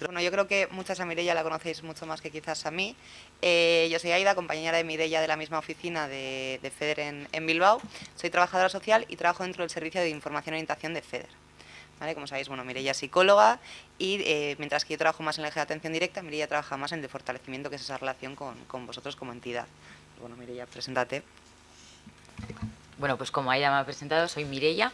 Bueno, yo creo que muchas a Mireia la conocéis mucho más que quizás a mí. Yo soy Aida, compañera de Mireia de la misma oficina de FEDER en Bilbao. Soy trabajadora social y trabajo dentro del servicio de información y orientación de FEDER. ¿Vale? Como sabéis, bueno, Mireia es psicóloga y mientras que yo trabajo más en el eje de atención directa, Mireia trabaja más en el de fortalecimiento, que es esa relación con vosotros como entidad. Bueno, Mireia, preséntate. Bueno, pues como ella me ha presentado, soy Mireia.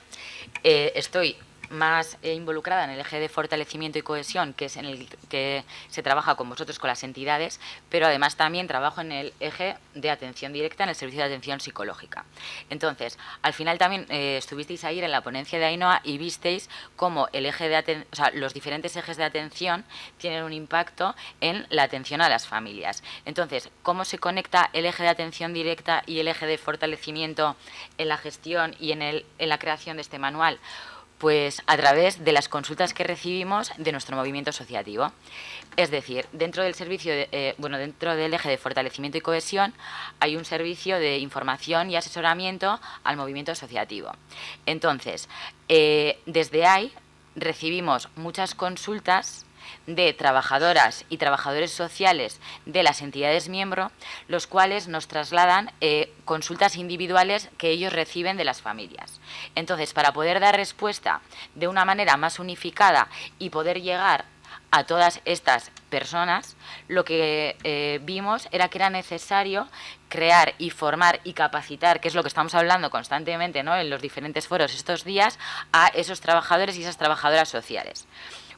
Estoy más involucrada en el eje de fortalecimiento y cohesión, que es en el que se trabaja con vosotros, con las entidades, pero además también trabajo en el eje de atención directa, en el servicio de atención psicológica. Entonces, al final también estuvisteis ayer en la ponencia de Ainhoa y visteis cómo el eje de o sea, los diferentes ejes de atención tienen un impacto en la atención a las familias. Entonces, ¿cómo se conecta el eje de atención directa y el eje de fortalecimiento en la gestión y en la creación de este manual? Pues a través de las consultas que recibimos de nuestro movimiento asociativo. Es decir, dentro del servicio, dentro del eje de fortalecimiento y cohesión, hay un servicio de información y asesoramiento al movimiento asociativo. Entonces, desde ahí recibimos muchas consultas de trabajadoras y trabajadores sociales de las entidades miembro, los cuales nos trasladan consultas individuales que ellos reciben de las familias. Entonces, para poder dar respuesta de una manera más unificada y poder llegar a todas estas personas, lo que vimos era que era necesario crear y formar y capacitar, que es lo que estamos hablando constantemente, ¿no?, en los diferentes foros estos días, a esos trabajadores y esas trabajadoras sociales.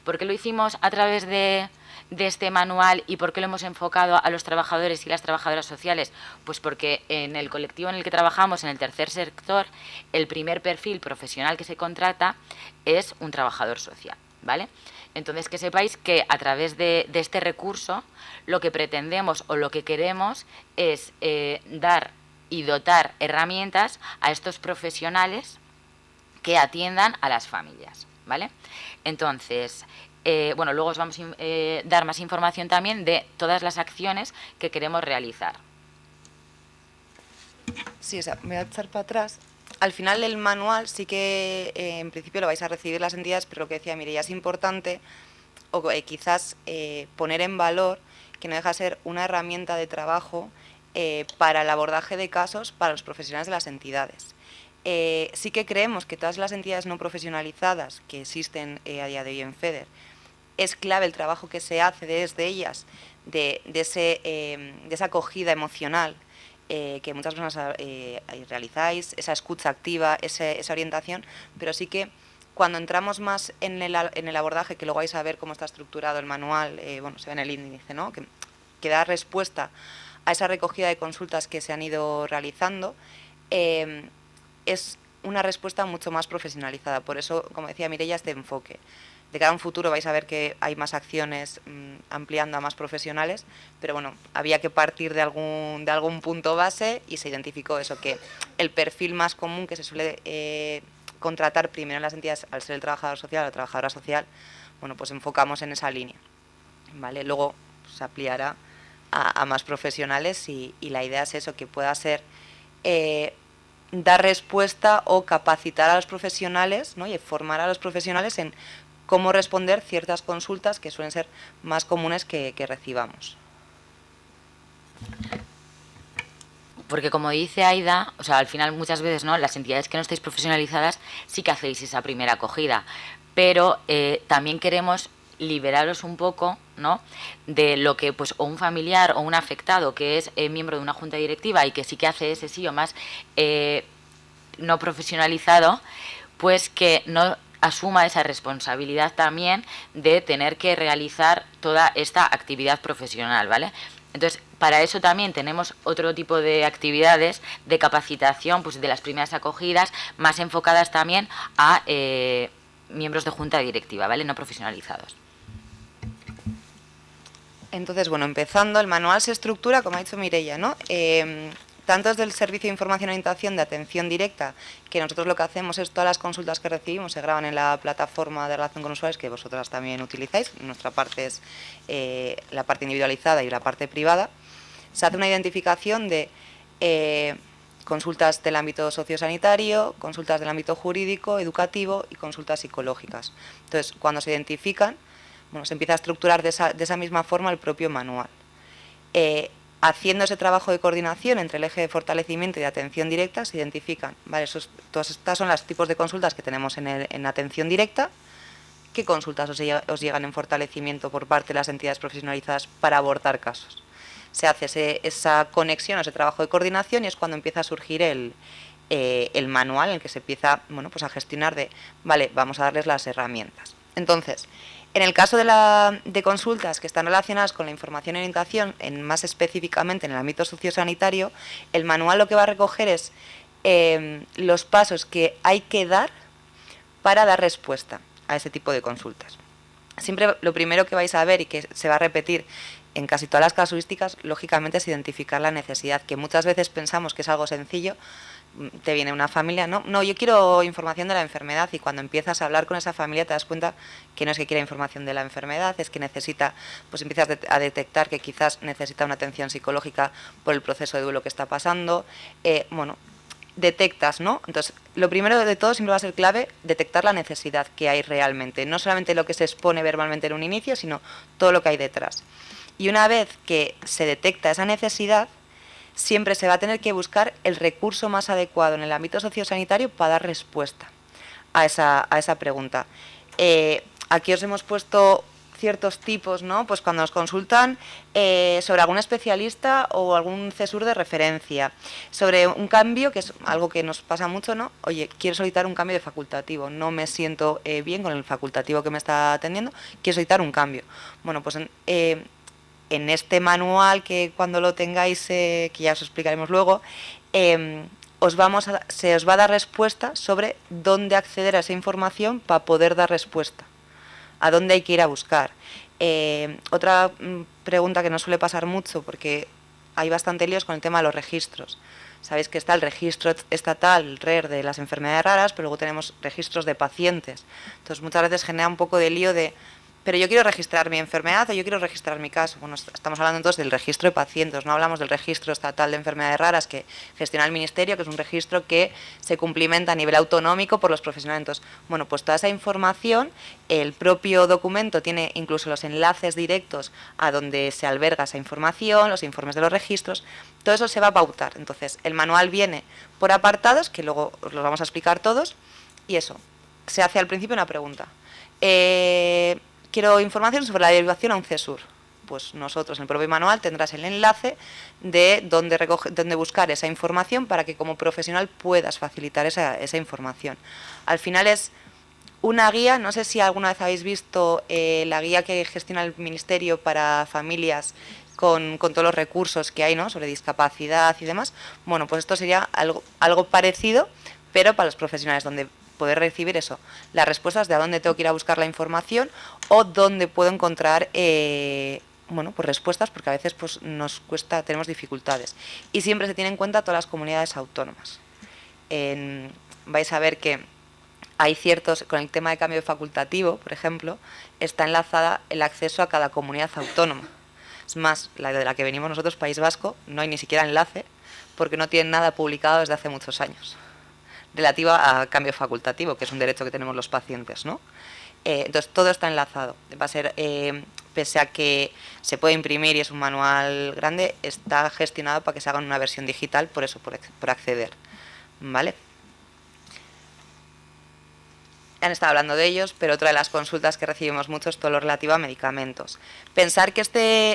¿Por qué lo hicimos a través de este manual y por qué lo hemos enfocado a los trabajadores y las trabajadoras sociales? Pues porque en el colectivo en el que trabajamos, en el tercer sector, el primer perfil profesional que se contrata es un trabajador social, ¿vale? Entonces, que sepáis que a través de este recurso lo que pretendemos o lo que queremos es dar y dotar herramientas a estos profesionales que atiendan a las familias, ¿vale? Entonces, luego os vamos a dar más información también de todas las acciones que queremos realizar. Sí, o sea, me voy a echar para atrás. Al final del manual sí que en principio lo vais a recibir las entidades, pero lo que decía Mireia es importante o quizás poner en valor que no deja de ser una herramienta de trabajo para el abordaje de casos para los profesionales de las entidades. Sí que creemos que todas las entidades no profesionalizadas que existen a día de hoy en FEDER, es clave el trabajo que se hace desde ellas, de esa acogida emocional que muchas personas realizáis, esa escucha activa, esa orientación, pero sí que cuando entramos más en el abordaje, que luego vais a ver cómo está estructurado el manual, se ve en el índice, ¿no?, que da respuesta a esa recogida de consultas que se han ido realizando, es una respuesta mucho más profesionalizada. Por eso, como decía Mireia, este enfoque. De cara a un futuro vais a ver que hay más acciones ampliando a más profesionales, pero bueno, había que partir de algún punto base y se identificó eso, que el perfil más común que se suele contratar primero en las entidades, al ser el trabajador social o la trabajadora social, bueno, pues enfocamos en esa línea, ¿vale? Luego se ampliará a más profesionales y la idea es eso, que pueda ser dar respuesta o capacitar a los profesionales, ¿no?, y formar a los profesionales en cómo responder ciertas consultas que suelen ser más comunes que recibamos. Porque como dice Aida, o sea, al final muchas veces, ¿no?, las entidades que no estáis profesionalizadas sí que hacéis esa primera acogida, pero también queremos liberaros un poco, ¿no?, de lo que pues o un familiar o un afectado que es miembro de una junta directiva y que sí que hace ese sí o más no profesionalizado, pues que no asuma esa responsabilidad también de tener que realizar toda esta actividad profesional, ¿vale? Entonces, para eso también tenemos otro tipo de actividades de capacitación, pues de las primeras acogidas, más enfocadas también a miembros de junta directiva, ¿vale?, no profesionalizados. Entonces, bueno, empezando, el manual se estructura, como ha dicho Mireia, ¿no? Tanto desde el Servicio de Información y Orientación de Atención Directa, que nosotros lo que hacemos es todas las consultas que recibimos se graban en la plataforma de relación con usuarios que vosotras también utilizáis. Nuestra parte es la parte individualizada y la parte privada. Se hace una identificación de consultas del ámbito sociosanitario, consultas del ámbito jurídico, educativo y consultas psicológicas. Entonces, cuando se identifican, Bueno, se empieza a estructurar de esa misma forma el propio manual. Haciendo ese trabajo de coordinación entre el eje de fortalecimiento y de atención directa, se identifican, ¿vale? Todas estas son los tipos de consultas que tenemos en atención directa. ¿Qué consultas os llegan en fortalecimiento por parte de las entidades profesionalizadas para abordar casos? Se hace esa conexión, ese trabajo de coordinación, y es cuando empieza a surgir el manual en el que se empieza, bueno, pues a gestionar vale, vamos a darles las herramientas. Entonces, en el caso de consultas que están relacionadas con la información y orientación, más específicamente en el ámbito sociosanitario, el manual lo que va a recoger es los pasos que hay que dar para dar respuesta a ese tipo de consultas. Siempre lo primero que vais a ver y que se va a repetir en casi todas las casuísticas, lógicamente, es identificar la necesidad, que muchas veces pensamos que es algo sencillo. Te viene una familia, no, yo quiero información de la enfermedad, y cuando empiezas a hablar con esa familia te das cuenta que no es que quiera información de la enfermedad, es que necesita, pues empiezas a detectar que quizás necesita una atención psicológica por el proceso de duelo que está pasando. Bueno, detectas, ¿no? Entonces, lo primero de todo siempre va a ser clave detectar la necesidad que hay realmente, no solamente lo que se expone verbalmente en un inicio, sino todo lo que hay detrás. Y una vez que se detecta esa necesidad, siempre se va a tener que buscar el recurso más adecuado en el ámbito sociosanitario para dar respuesta a esa pregunta. Aquí os hemos puesto ciertos tipos, ¿no? Pues cuando nos consultan sobre algún especialista o algún CESUR de referencia, sobre un cambio, que es algo que nos pasa mucho, ¿no? Oye, quiero solicitar un cambio de facultativo, no me siento bien con el facultativo que me está atendiendo, quiero solicitar un cambio. Bueno, pues en este manual, que cuando lo tengáis, que ya os explicaremos luego, se os va a dar respuesta sobre dónde acceder a esa información para poder dar respuesta, a dónde hay que ir a buscar. Otra pregunta que no suele pasar mucho, porque hay bastante líos con el tema de los registros. Sabéis que está el registro estatal, el RER, de las enfermedades raras, pero luego tenemos registros de pacientes. Entonces muchas veces genera un poco de lío pero yo quiero registrar mi enfermedad o yo quiero registrar mi caso. Bueno, estamos hablando entonces del registro de pacientes, no hablamos del registro estatal de enfermedades raras que gestiona el Ministerio, que es un registro que se cumplimenta a nivel autonómico por los profesionales. Entonces, bueno, pues toda esa información, el propio documento tiene incluso los enlaces directos a donde se alberga esa información, los informes de los registros, todo eso se va a pautar. Entonces, el manual viene por apartados, que luego os los vamos a explicar todos, y eso, se hace al principio una pregunta. Quiero información sobre la derivación a un CESUR. Pues nosotros en el propio manual tendrás el enlace de dónde buscar esa información para que como profesional puedas facilitar esa información. Al final es una guía, no sé si alguna vez habéis visto la guía que gestiona el Ministerio para familias con todos los recursos que hay, ¿no?, sobre discapacidad y demás. Bueno, pues esto sería algo parecido, pero para los profesionales, donde poder recibir eso, las respuestas de a dónde tengo que ir a buscar la información o dónde puedo encontrar bueno, pues respuestas, porque a veces pues nos cuesta, tenemos dificultades. Y siempre se tienen en cuenta todas las comunidades autónomas. Vais a ver que hay ciertos, con el tema de cambio de facultativo, por ejemplo, está enlazada el acceso a cada comunidad autónoma. Es más, la de la que venimos nosotros, País Vasco, no hay ni siquiera enlace, porque no tienen nada publicado desde hace muchos años relativa a cambio facultativo, que es un derecho que tenemos los pacientes, ¿no? Entonces, todo está enlazado. Va a ser, pese a que se puede imprimir y es un manual grande, está gestionado para que se haga en una versión digital, por eso, por acceder, ¿vale? Han estado hablando de ellos, pero otra de las consultas que recibimos mucho es todo lo relativo a medicamentos. Pensar que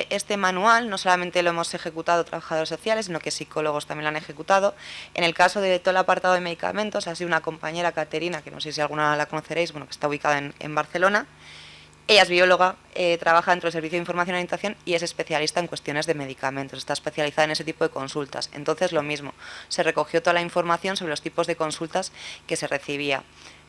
este manual no solamente lo hemos ejecutado trabajadores sociales, sino que psicólogos también lo han ejecutado. En el caso de todo el apartado de medicamentos, ha sido una compañera, Caterina, que no sé si alguna la conoceréis, bueno, que está ubicada en Barcelona. Ella es bióloga, trabaja dentro del Servicio de Información y Orientación y es especialista en cuestiones de medicamentos, está especializada en ese tipo de consultas. Entonces, lo mismo, se recogió toda la información sobre los tipos de consultas que se recibía.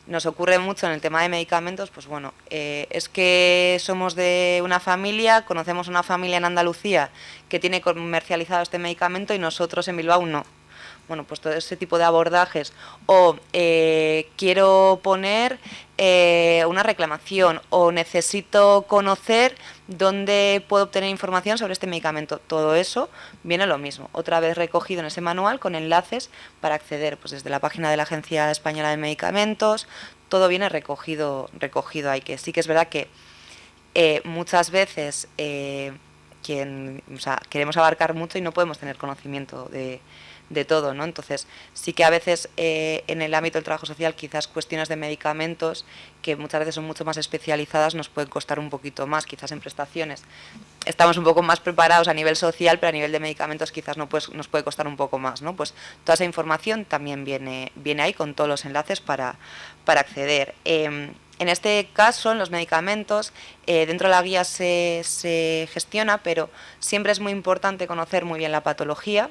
Nos ocurre mucho en el tema de medicamentos, pues bueno, es que somos de una familia, conocemos una familia en Andalucía que tiene comercializado este medicamento y nosotros en Bilbao no. Bueno, pues todo ese tipo de abordajes, o quiero poner una reclamación, o necesito conocer dónde puedo obtener información sobre este medicamento. Todo eso viene lo mismo, otra vez recogido en ese manual con enlaces para acceder, pues desde la página de la Agencia Española de Medicamentos, todo viene recogido ahí, que sí que es verdad que muchas veces queremos abarcar mucho y no podemos tener conocimiento de todo, ¿no? Entonces, sí que a veces en el ámbito del trabajo social quizás cuestiones de medicamentos que muchas veces son mucho más especializadas nos pueden costar un poquito más, quizás en prestaciones estamos un poco más preparados a nivel social, pero a nivel de medicamentos quizás nos puede costar un poco más, ¿no? Pues toda esa información también viene ahí con todos los enlaces para acceder. En este caso, en los medicamentos, dentro de la guía se gestiona, pero siempre es muy importante conocer muy bien la patología,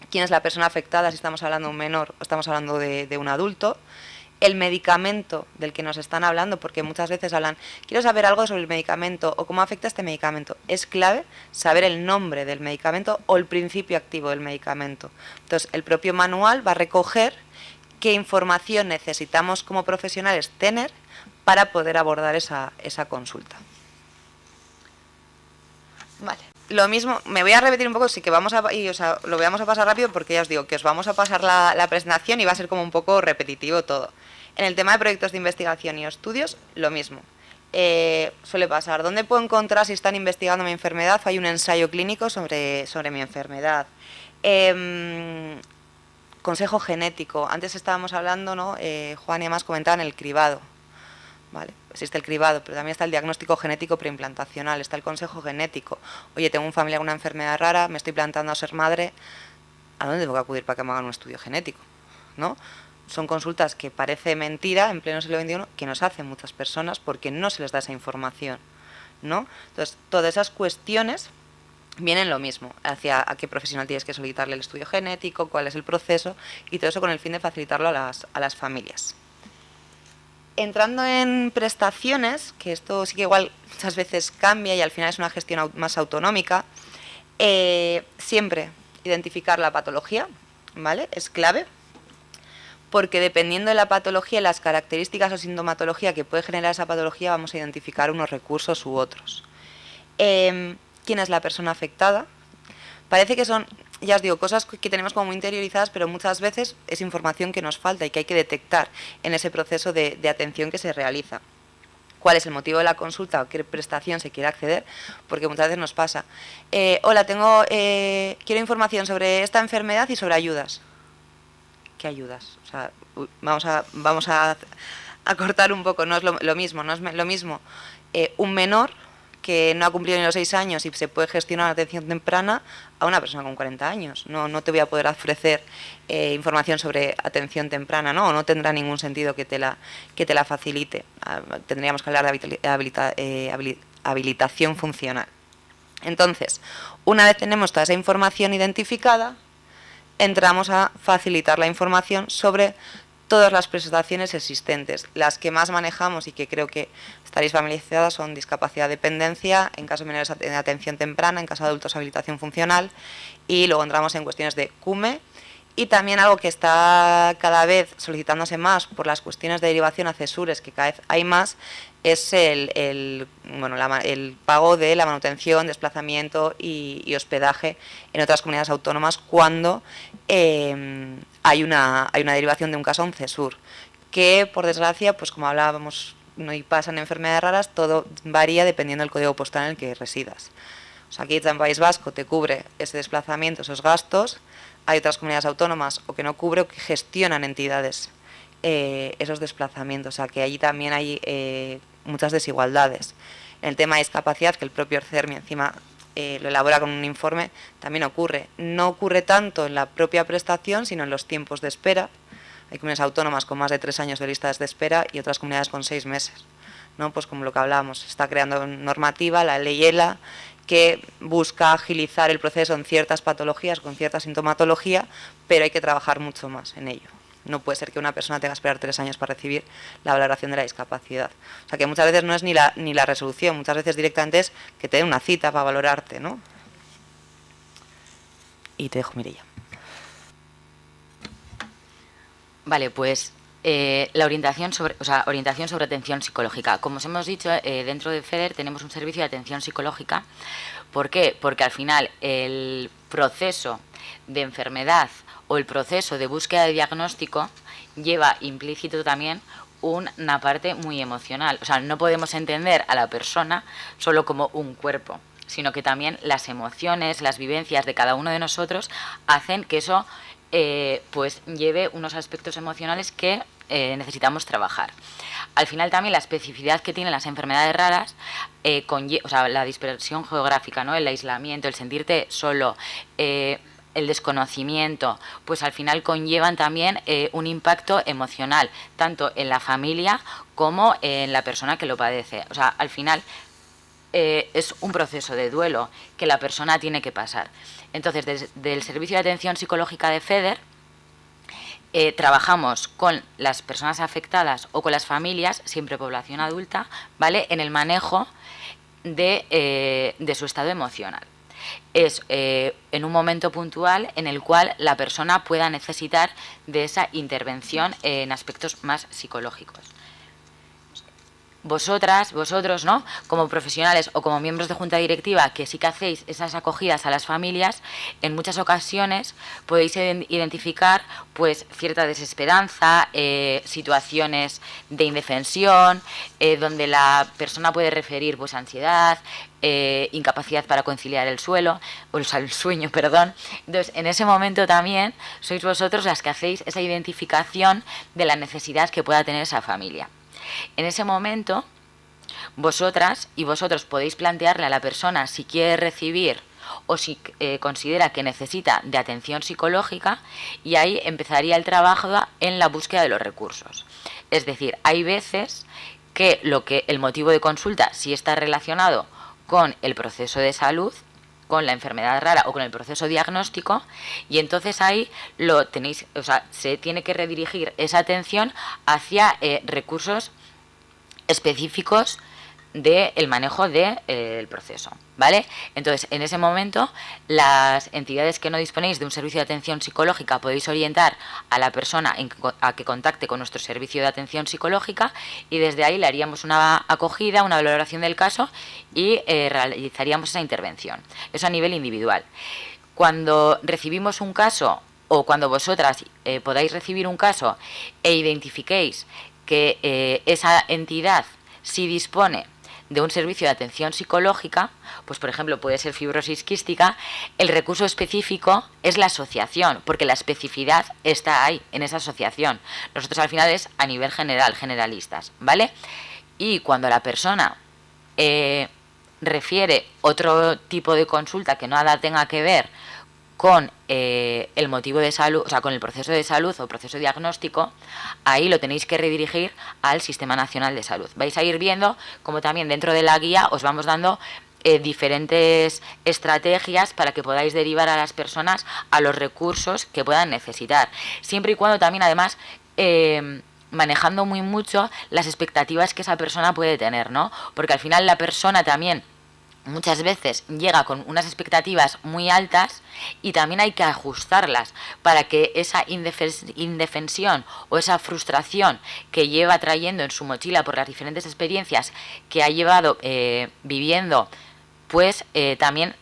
quién es la persona afectada, si estamos hablando de un menor o estamos hablando de un adulto, el medicamento del que nos están hablando, porque muchas veces hablan, quiero saber algo sobre el medicamento o cómo afecta este medicamento. Es clave saber el nombre del medicamento o el principio activo del medicamento. Entonces, el propio manual va a recoger qué información necesitamos como profesionales tener para poder abordar esa consulta. Vale. Lo mismo, me voy a repetir un poco, sí que lo vamos a pasar rápido porque ya os digo que os vamos a pasar la presentación y va a ser como un poco repetitivo todo. En el tema de proyectos de investigación y estudios, lo mismo. Suele pasar, ¿dónde puedo encontrar si están investigando mi enfermedad? Hay un ensayo clínico sobre mi enfermedad. Consejo genético, antes estábamos hablando, ¿no? Juan y además comentaban el cribado. ¿Vale? Existe el cribado, pero también está el diagnóstico genético preimplantacional, está el consejo genético. Oye, tengo un familiar con una enfermedad rara, me estoy planteando a ser madre, ¿a dónde tengo que acudir para que me hagan un estudio genético? ¿No? Son consultas que parece mentira en pleno siglo XXI, que nos hacen muchas personas porque no se les da esa información, ¿no? Entonces, todas esas cuestiones vienen lo mismo, hacia a qué profesional tienes que solicitarle el estudio genético, cuál es el proceso, y todo eso con el fin de facilitarlo a las familias. Entrando en prestaciones, que esto sí que igual muchas veces cambia y al final es una gestión más autonómica, siempre identificar la patología, ¿vale? Es clave, porque dependiendo de la patología y las características o sintomatología que puede generar esa patología, vamos a identificar unos recursos u otros. ¿Quién es la persona afectada? Parece que son, ya os digo, cosas que tenemos como muy interiorizadas, pero muchas veces es información que nos falta y que hay que detectar en ese proceso de atención que se realiza. ¿Cuál es el motivo de la consulta o qué prestación se quiere acceder? Porque muchas veces nos pasa, hola, quiero información sobre esta enfermedad y sobre ayudas. ¿Qué ayudas? O sea, vamos a cortar un poco, no es lo mismo, no es lo mismo un menor que no ha cumplido ni los 6 años y se puede gestionar la atención temprana a una persona con 40 años. No te voy a poder ofrecer información sobre atención temprana, ¿no? O no tendrá ningún sentido que te la facilite. Tendríamos que hablar de habilitación funcional. Entonces, una vez tenemos toda esa información identificada, entramos a facilitar la información sobre todas las prestaciones existentes. Las que más manejamos y que creo que estaréis familiarizadas son discapacidad, dependencia, en caso de menores de atención temprana, en caso de adultos habilitación funcional, y luego entramos en cuestiones de CUME y también algo que está cada vez solicitándose más por las cuestiones de derivación a CESURES, que cada vez hay más, es el pago de la manutención, desplazamiento y hospedaje en otras comunidades autónomas cuando hay una derivación de un caso a un CESUR, que por desgracia, pues como hablábamos, no y pasan enfermedades raras, todo varía dependiendo del código postal en el que residas. O sea, aquí en País Vasco te cubre ese desplazamiento, esos gastos. Hay otras comunidades autónomas o que no cubre o que gestionan entidades esos desplazamientos. O sea, que allí también hay muchas desigualdades. En el tema de discapacidad, que el propio CERMI encima lo elabora con un informe, también ocurre. No ocurre tanto en la propia prestación, sino en los tiempos de espera. Hay comunidades autónomas con más de 3 años de listas de espera y otras comunidades con 6 meses. ¿No? Pues como lo que hablábamos, se está creando normativa, la ley ELA, que busca agilizar el proceso en ciertas patologías, con cierta sintomatología, pero hay que trabajar mucho más en ello. No puede ser que una persona tenga que esperar 3 años para recibir la valoración de la discapacidad. O sea que muchas veces no es ni la resolución, muchas veces directamente es que te den una cita para valorarte, ¿no? Y te dejo, Mireia. Vale, pues la orientación sobre atención psicológica. Como os hemos dicho, dentro de FEDER tenemos un servicio de atención psicológica. ¿Por qué? Porque al final el proceso de enfermedad o el proceso de búsqueda de diagnóstico lleva implícito también una parte muy emocional. O sea, no podemos entender a la persona solo como un cuerpo, sino que también las emociones, las vivencias de cada uno de nosotros hacen que eso pues lleve unos aspectos emocionales que necesitamos trabajar. Al final también la especificidad que tienen las enfermedades raras, o sea, la dispersión geográfica, ¿no? El aislamiento, el sentirte solo, el desconocimiento, pues al final conllevan también un impacto emocional, tanto en la familia como en la persona que lo padece. O sea, al final es un proceso de duelo que la persona tiene que pasar. Entonces, desde el Servicio de Atención Psicológica de FEDER, trabajamos con las personas afectadas o con las familias, siempre población adulta, ¿vale?, en el manejo de su estado emocional. Es en un momento puntual en el cual la persona pueda necesitar de esa intervención en aspectos más psicológicos. Vosotros, ¿no?, como profesionales o como miembros de junta directiva, que sí que hacéis esas acogidas a las familias, en muchas ocasiones podéis identificar pues cierta desesperanza, situaciones de indefensión, donde la persona puede referir pues ansiedad, incapacidad para conciliar el sueño, perdón. Entonces, en ese momento también sois vosotros las que hacéis esa identificación de la necesidad que pueda tener esa familia. En ese momento, vosotras y vosotros podéis plantearle a la persona si quiere recibir o si considera que necesita de atención psicológica, y ahí empezaría el trabajo en la búsqueda de los recursos. Es decir, hay veces que el motivo de consulta sí está relacionado con el proceso de salud, con la enfermedad rara o con el proceso diagnóstico, y entonces ahí lo tenéis, o sea, se tiene que redirigir esa atención hacia recursos específicos del manejo del proceso, ¿vale? Entonces, en ese momento, las entidades que no disponéis de un servicio de atención psicológica podéis orientar a la persona a que contacte con nuestro servicio de atención psicológica, y desde ahí le haríamos una acogida, una valoración del caso y realizaríamos esa intervención. Eso a nivel individual. Cuando recibimos un caso, o cuando vosotras podáis recibir un caso e identifiquéis que esa entidad sí dispone de un servicio de atención psicológica, pues por ejemplo puede ser fibrosis quística, el recurso específico es la asociación, porque la especificidad está ahí, en esa asociación. Nosotros al final es a nivel general, generalistas, ¿vale? Y cuando la persona refiere otro tipo de consulta que nada tenga que ver con el motivo de salud, o sea, con el proceso de salud o proceso diagnóstico, ahí lo tenéis que redirigir al Sistema Nacional de Salud. Vais a ir viendo como también dentro de la guía os vamos dando diferentes estrategias para que podáis derivar a las personas a los recursos que puedan necesitar, siempre y cuando también además manejando muy mucho las expectativas que esa persona puede tener, ¿no? Porque al final la persona también muchas veces llega con unas expectativas muy altas, y también hay que ajustarlas para que esa indefensión o esa frustración que lleva trayendo en su mochila por las diferentes experiencias que ha llevado viviendo, pues también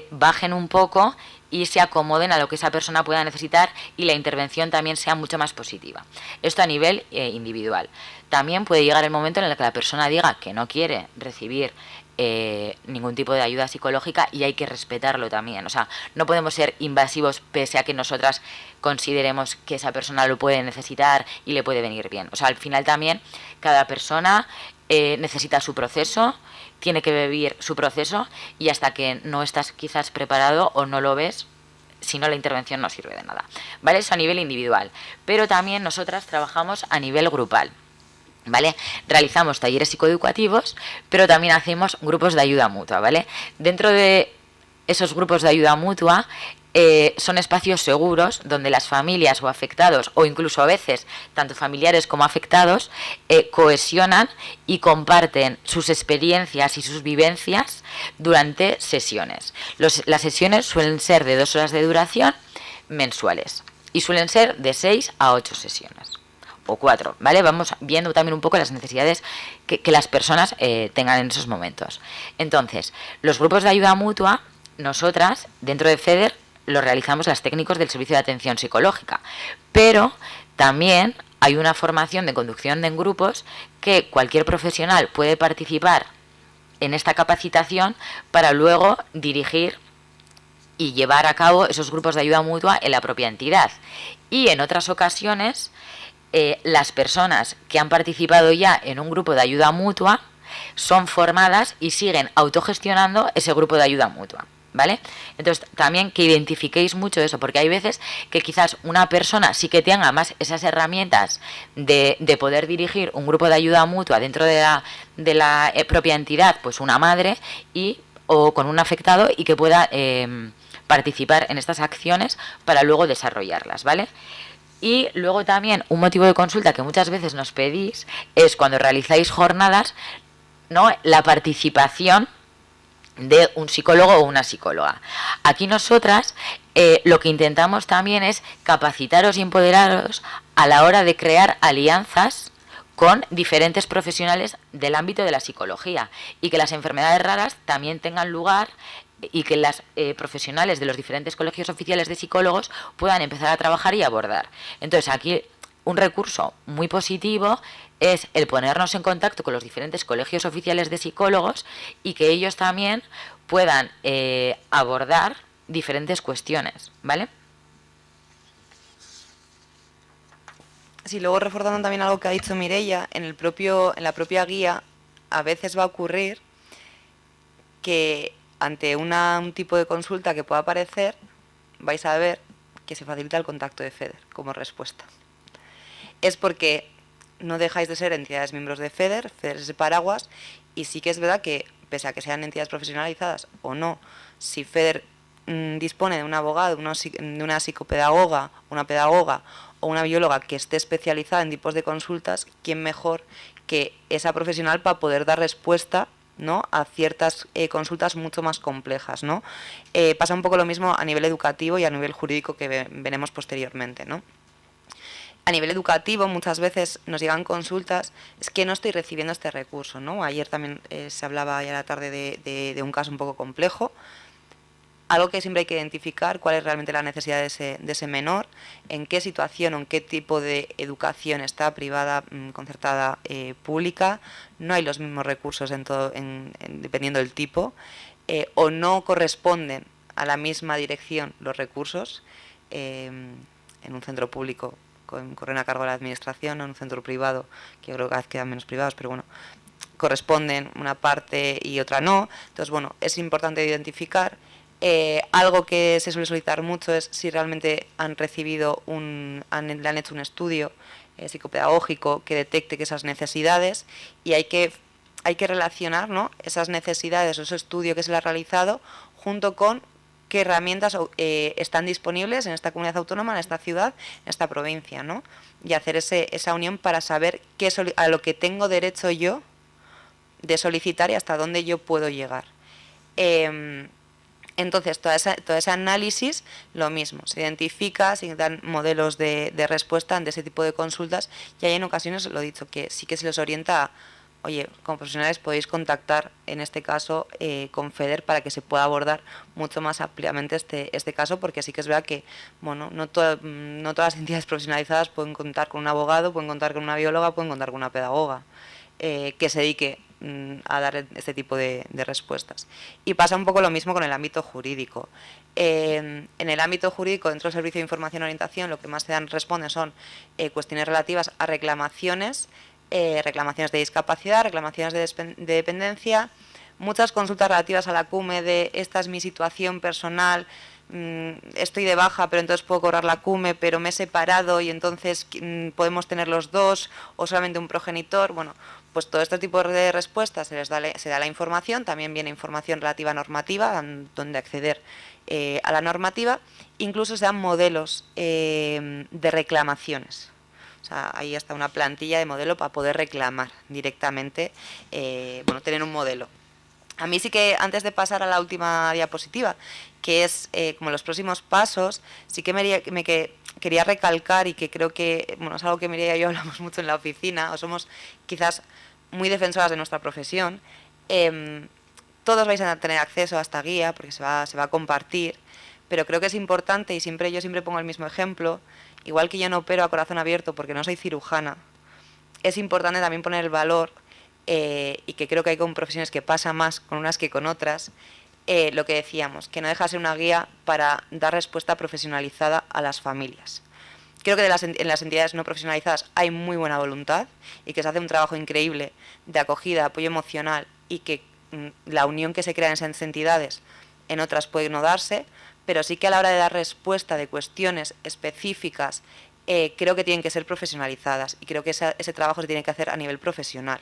bajen un poco y se acomoden a lo que esa persona pueda necesitar, y la intervención también sea mucho más positiva. Esto a nivel individual. También puede llegar el momento en el que la persona diga que no quiere recibir ningún tipo de ayuda psicológica, y hay que respetarlo también. O sea, no podemos ser invasivos pese a que nosotras consideremos que esa persona lo puede necesitar y le puede venir bien. O sea, al final también cada persona necesita su proceso, tiene que vivir su proceso, y hasta que no estás quizás preparado o no lo ves, si no, la intervención no sirve de nada, ¿vale? Eso a nivel individual. Pero también nosotras trabajamos a nivel grupal, ¿vale? Realizamos talleres psicoeducativos, pero también hacemos grupos de ayuda mutua, ¿vale? Dentro de esos grupos de ayuda mutua son espacios seguros donde las familias o afectados, o incluso a veces tanto familiares como afectados, cohesionan y comparten sus experiencias y sus vivencias durante sesiones. Las sesiones suelen ser de 2 horas de duración mensuales, y suelen ser de 6 a 8 sesiones. O 4, ¿vale? Vamos viendo también un poco las necesidades que las personas tengan en esos momentos. Entonces, los grupos de ayuda mutua, nosotras, dentro de FEDER, los realizamos las técnicos del Servicio de Atención Psicológica, pero también hay una formación de conducción en grupos que cualquier profesional puede participar en esta capacitación para luego dirigir y llevar a cabo esos grupos de ayuda mutua en la propia entidad. Y en otras ocasiones, las personas que han participado ya en un grupo de ayuda mutua son formadas y siguen autogestionando ese grupo de ayuda mutua, ¿vale? Entonces, también que identifiquéis mucho eso, porque hay veces que quizás una persona sí que tenga más esas herramientas de poder dirigir un grupo de ayuda mutua dentro de la propia entidad, pues una madre o con un afectado, y que pueda participar en estas acciones para luego desarrollarlas, ¿vale? Y luego también un motivo de consulta que muchas veces nos pedís es cuando realizáis jornadas, ¿no?, la participación de un psicólogo o una psicóloga. Aquí nosotras lo que intentamos también es capacitaros y empoderaros a la hora de crear alianzas con diferentes profesionales del ámbito de la psicología, y que las enfermedades raras también tengan lugar, y que las profesionales de los diferentes colegios oficiales de psicólogos puedan empezar a trabajar y abordar. Entonces, aquí un recurso muy positivo es el ponernos en contacto con los diferentes colegios oficiales de psicólogos, y que ellos también puedan abordar diferentes cuestiones, ¿vale? Sí, luego reforzando también algo que ha dicho Mireia, en la propia guía a veces va a ocurrir que ante un tipo de consulta que pueda aparecer, vais a ver que se facilita el contacto de FEDER como respuesta. Es porque no dejáis de ser entidades miembros de FEDER es de paraguas, y sí que es verdad que, pese a que sean entidades profesionalizadas o no, si FEDER dispone de un abogado, de una psicopedagoga, una pedagoga o una bióloga que esté especializada en tipos de consultas, ¿quién mejor que esa profesional para poder dar respuesta, ¿no?, a ciertas consultas mucho más complejas, ¿no? Pasa un poco lo mismo a nivel educativo y a nivel jurídico, que veremos posteriormente, ¿no? A nivel educativo muchas veces nos llegan consultas, es que no estoy recibiendo este recurso, ¿no? Ayer también se hablaba ya a la tarde de un caso un poco complejo. Algo que siempre hay que identificar, cuál es realmente la necesidad de ese menor, en qué situación o en qué tipo de educación está, privada, concertada, pública. No hay los mismos recursos dependiendo del tipo, o no corresponden a la misma dirección los recursos. En un centro público corren a cargo de la administración, o en un centro privado, que yo creo que cada vez quedan menos privados, pero bueno, corresponden una parte y otra no. Entonces, bueno, es importante identificar. Algo que se suele solicitar mucho es si realmente han recibido le han hecho un estudio psicopedagógico que detecte que esas necesidades, y hay que relacionar, ¿no?, esas necesidades o ese estudio que se le ha realizado junto con qué herramientas están disponibles en esta comunidad autónoma, en esta ciudad, en esta provincia, ¿no? Y hacer esa unión para saber a lo que tengo derecho yo de solicitar y hasta dónde yo puedo llegar. Entonces, todo ese análisis, lo mismo, se identifica, se dan modelos de respuesta ante ese tipo de consultas, y hay en ocasiones, lo he dicho, que sí que se les orienta a, oye, como profesionales podéis contactar, en este caso, con FEDER, para que se pueda abordar mucho más ampliamente este caso, porque sí que es verdad que, bueno, no todas las entidades profesionalizadas pueden contar con un abogado, pueden contar con una bióloga, pueden contar con una pedagoga que se dedique a dar este tipo de respuestas. Y pasa un poco lo mismo con el ámbito jurídico. En el ámbito jurídico, dentro del Servicio de Información y Orientación, lo que más se responden son cuestiones relativas a reclamaciones de discapacidad, reclamaciones de dependencia, muchas consultas relativas a la CUME de esta es mi situación personal, estoy de baja, pero entonces puedo cobrar la CUME, pero me he separado y entonces podemos tener los dos o solamente un progenitor. Bueno, pues todo este tipo de respuestas se da la información, también viene información relativa a normativa, donde acceder a la normativa, incluso se dan modelos de reclamaciones. O sea, ahí está una plantilla de modelo para poder reclamar directamente, tener un modelo. A mí sí que, antes de pasar a la última diapositiva, que es como los próximos pasos, sí que quería recalcar, y que creo que es algo que Mireia y yo hablamos mucho en la oficina, o somos quizás muy defensoras de nuestra profesión. Todos vais a tener acceso a esta guía porque se va a compartir, pero creo que es importante, y yo siempre pongo el mismo ejemplo, igual que yo no opero a corazón abierto porque no soy cirujana, es importante también poner el valor, y que creo que hay con profesiones que pasa más con unas que con otras, lo que decíamos, que no deja de ser una guía para dar respuesta profesionalizada a las familias. Creo que en las entidades no profesionalizadas hay muy buena voluntad y que se hace un trabajo increíble de acogida, apoyo emocional, y que la unión que se crea en esas entidades en otras puede no darse, pero sí que a la hora de dar respuesta de cuestiones específicas, creo que tienen que ser profesionalizadas, y creo que ese trabajo se tiene que hacer a nivel profesional.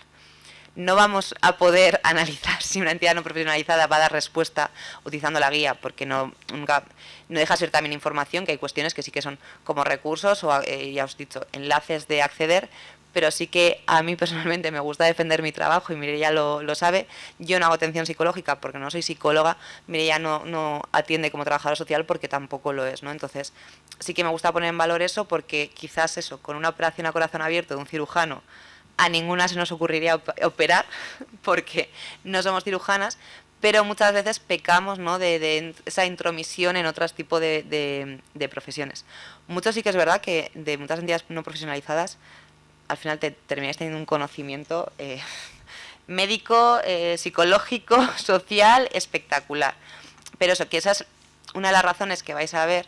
No vamos a poder analizar si una entidad no profesionalizada va a dar respuesta utilizando la guía, porque nunca, no deja de ser también información, que hay cuestiones que sí que son como recursos o, ya os he dicho, enlaces de acceder, pero sí que a mí personalmente me gusta defender mi trabajo, y Mireia lo sabe. Yo no hago atención psicológica porque no soy psicóloga, Mireia no atiende como trabajadora social porque tampoco lo es, ¿no? Entonces sí que me gusta poner en valor eso, porque quizás eso, con una operación a corazón abierto de un cirujano, a ninguna se nos ocurriría operar porque no somos cirujanas, pero muchas veces pecamos, ¿no?, de esa intromisión en otros tipos de profesiones. Mucho sí que es verdad que de muchas entidades no profesionalizadas al final te termináis teniendo un conocimiento médico, psicológico, social, espectacular. Pero eso, que esa es una de las razones que vais a ver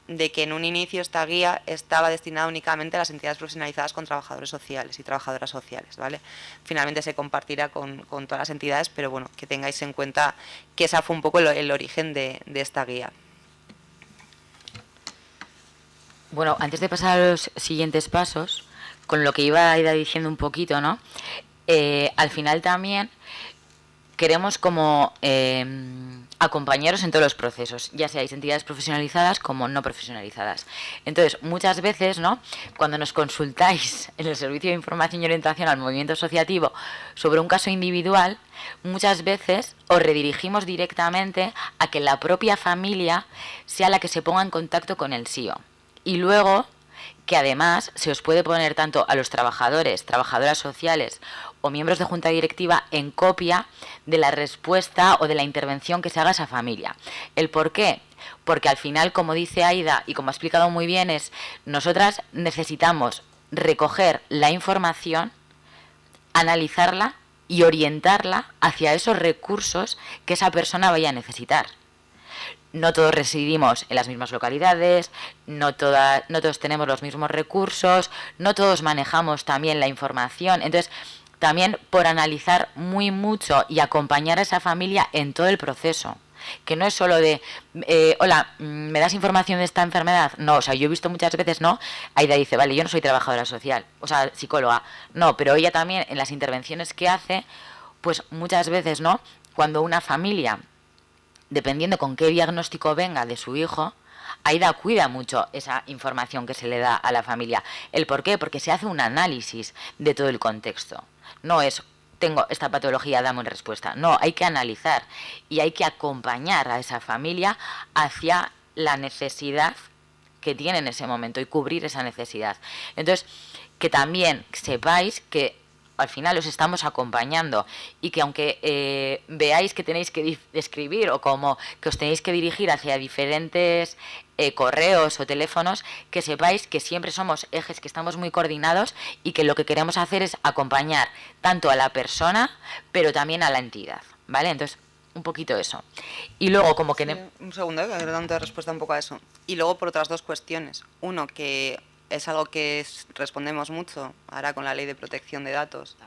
de que en un inicio esta guía estaba destinada únicamente a las entidades profesionalizadas con trabajadores sociales y trabajadoras sociales, ¿vale? Finalmente se compartirá con todas las entidades, pero bueno, que tengáis en cuenta que esa fue un poco el origen de esta guía. Bueno, antes de pasar a los siguientes pasos, con lo que iba a ir diciendo un poquito, ¿no? Al final también queremos como acompañaros en todos los procesos, ya seáis entidades profesionalizadas como no profesionalizadas. Entonces, muchas veces, ¿no?, cuando nos consultáis en el Servicio de Información y Orientación al Movimiento Asociativo sobre un caso individual, muchas veces os redirigimos directamente a que la propia familia sea la que se ponga en contacto con el SIO. Y luego, que además se os puede poner tanto a los trabajadores, trabajadoras sociales o miembros de junta directiva en copia de la respuesta o de la intervención que se haga a esa familia. ¿El por qué? Porque al final, como dice Aida y como ha explicado muy bien, es nosotras necesitamos recoger la información, analizarla y orientarla hacia esos recursos que esa persona vaya a necesitar. No todos residimos en las mismas localidades, no todos tenemos los mismos recursos, no todos manejamos también la información. Entonces, también por analizar muy mucho y acompañar a esa familia en todo el proceso. Que no es solo de, hola, ¿me das información de esta enfermedad? No, o sea, yo he visto muchas veces, ¿no? Aida dice, vale, yo no soy trabajadora social, o sea, psicóloga. No, pero ella también, en las intervenciones que hace, pues muchas veces, ¿no?, cuando una familia, dependiendo con qué diagnóstico venga de su hijo, Aida cuida mucho esa información que se le da a la familia. ¿El por qué? Porque se hace un análisis de todo el contexto. No es, tengo esta patología, dame una respuesta. No, hay que analizar y hay que acompañar a esa familia hacia la necesidad que tiene en ese momento y cubrir esa necesidad. Entonces, que también sepáis que al final os estamos acompañando y que aunque veáis que tenéis que escribir o como que os tenéis que dirigir hacia diferentes correos o teléfonos, que sepáis que siempre somos ejes, que estamos muy coordinados y que lo que queremos hacer es acompañar tanto a la persona pero también a la entidad, ¿vale? Entonces, un poquito eso. Y luego como que... Sí, un segundo, que dando respuesta un poco a eso. Y luego por otras dos cuestiones. Uno, que es algo que respondemos mucho ahora con la ley de protección de datos,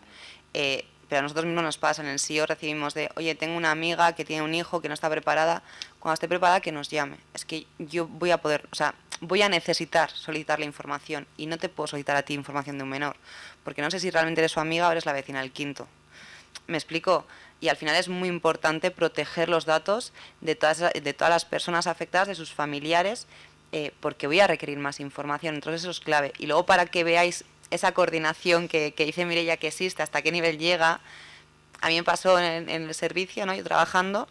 pero a nosotros mismos nos pasa. En el SIO recibimos de, oye, tengo una amiga que tiene un hijo que no está preparada, cuando esté preparada que nos llame. Es que yo voy a poder, o sea, voy a necesitar solicitar la información y no te puedo solicitar a ti información de un menor, porque no sé si realmente eres su amiga o eres la vecina del quinto. ¿Me explico? Y al final es muy importante proteger los datos de todas las personas afectadas, de sus familiares, porque voy a requerir más información. Entonces eso es clave. Y luego, para que veáis esa coordinación que dice Mireia que existe, hasta qué nivel llega, a mí me pasó en el servicio, ¿no?, yo trabajando,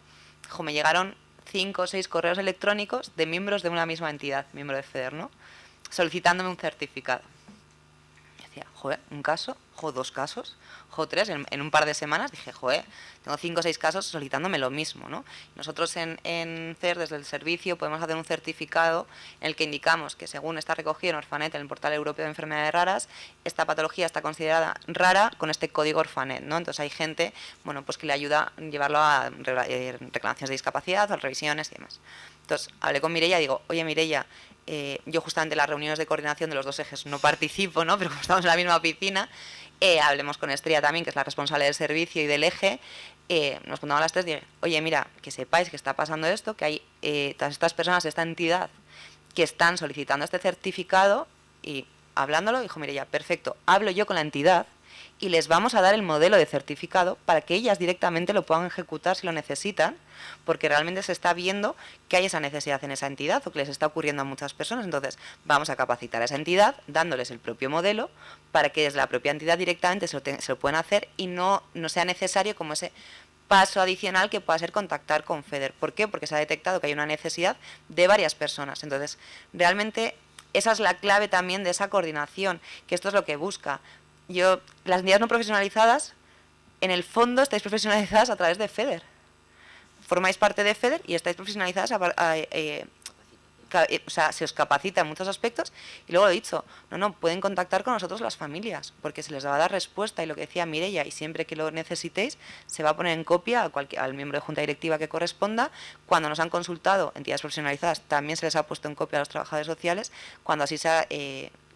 me llegaron 5 o 6 correos electrónicos de miembros de una misma entidad, miembro de FEDER, ¿no?, solicitándome un certificado. Decía, joder, un caso, 2 casos, 3, en un par de semanas dije, tengo 5 o 6 casos solicitándome lo mismo, ¿no? Nosotros en CER, desde el servicio, podemos hacer un certificado en el que indicamos que según está recogido en Orfanet, en el portal europeo de enfermedades raras, esta patología está considerada rara con este código Orfanet, ¿no? Entonces hay gente, bueno, pues que le ayuda a llevarlo a reclamaciones de discapacidad, a revisiones y demás. Entonces hablé con Mireia y digo, oye Mireia, yo justamente en las reuniones de coordinación de los 2 ejes no participo, ¿no? Pero como estamos en la misma piscina, hablemos con Estrella también, que es la responsable del servicio y del eje, nos juntamos las 3 y dije, oye, mira, que sepáis que está pasando esto, que hay todas estas personas, esta entidad, que están solicitando este certificado, y hablándolo, dijo, mire, ya, perfecto, hablo yo con la entidad y les vamos a dar el modelo de certificado para que ellas directamente lo puedan ejecutar si lo necesitan, porque realmente se está viendo que hay esa necesidad en esa entidad o que les está ocurriendo a muchas personas. Entonces vamos a capacitar a esa entidad dándoles el propio modelo para que desde la propia entidad directamente se lo puedan hacer y no sea necesario como ese paso adicional que pueda ser contactar con FEDER. ¿Por qué? Porque se ha detectado que hay una necesidad de varias personas. Entonces realmente esa es la clave también de esa coordinación, que esto es lo que busca. Las entidades no profesionalizadas, en el fondo estáis profesionalizadas a través de FEDER. Formáis parte de FEDER y estáis profesionalizadas, o sea, se os capacita en muchos aspectos. Y luego lo he dicho, pueden contactar con nosotros las familias, porque se les va a dar respuesta, y lo que decía Mireia, y siempre que lo necesitéis, se va a poner en copia al miembro de junta directiva que corresponda. Cuando nos han consultado entidades profesionalizadas, también se les ha puesto en copia a los trabajadores sociales,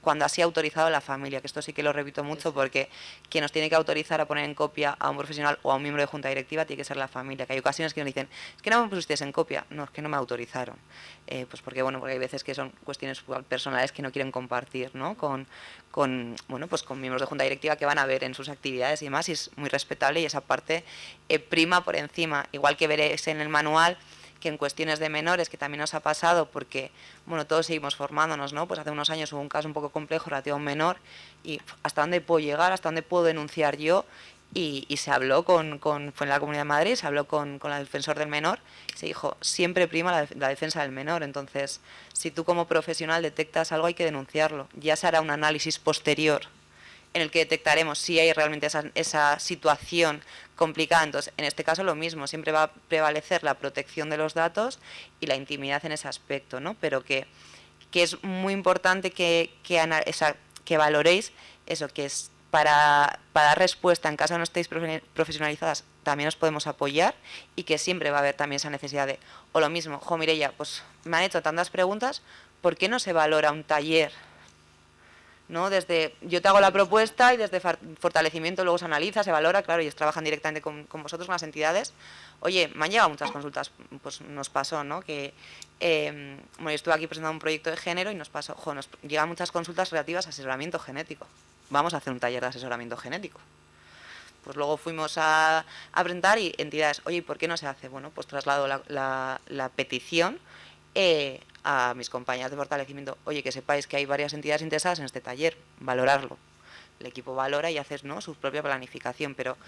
cuando así ha autorizado la familia, que esto sí que lo repito mucho, porque quien nos tiene que autorizar a poner en copia a un profesional o a un miembro de junta directiva tiene que ser la familia, que hay ocasiones que nos dicen, es que no me pusisteis en copia, no, es que no me autorizaron, pues porque hay veces que son cuestiones personales que no quieren compartir, ¿no? con miembros de junta directiva que van a ver en sus actividades y demás, y es muy respetable, y esa parte prima por encima, igual que veréis en el manual, que en cuestiones de menores, que también nos ha pasado, porque todos seguimos formándonos, ¿no? Pues hace unos años hubo un caso un poco complejo relativo a un menor, y hasta dónde puedo llegar, hasta dónde puedo denunciar yo, y se habló fue en la Comunidad de Madrid, se habló con la defensor del menor, y se dijo, siempre prima la defensa del menor. Entonces, si tú como profesional detectas algo, hay que denunciarlo. Ya se hará un análisis posterior en el que detectaremos si hay realmente esa situación complicada. Entonces, en este caso lo mismo, siempre va a prevalecer la protección de los datos y la intimidad en ese aspecto, ¿no? Pero que es muy importante que valoréis eso, que es para dar respuesta en caso de no estéis profesionalizadas, también os podemos apoyar, y que siempre va a haber también esa necesidad de, o lo mismo, Mireia, pues me han hecho tantas preguntas, ¿por qué no se valora un taller? ¿No? Desde yo te hago la propuesta y desde fortalecimiento luego se analiza, se valora, claro, ellos trabajan directamente con vosotros, con las entidades. Oye, me han llegado muchas consultas, pues nos pasó, ¿no? Que yo estuve aquí presentando un proyecto de género y nos pasó, nos llegan muchas consultas relativas a asesoramiento genético. Vamos a hacer un taller de asesoramiento genético. Pues luego fuimos a presentar, y entidades, oye, ¿por qué no se hace? Bueno, pues traslado la petición a mis compañeras de fortalecimiento, oye, que sepáis que hay varias entidades interesadas en este taller, valorarlo. El equipo valora y hace, ¿no?, su propia planificación, pero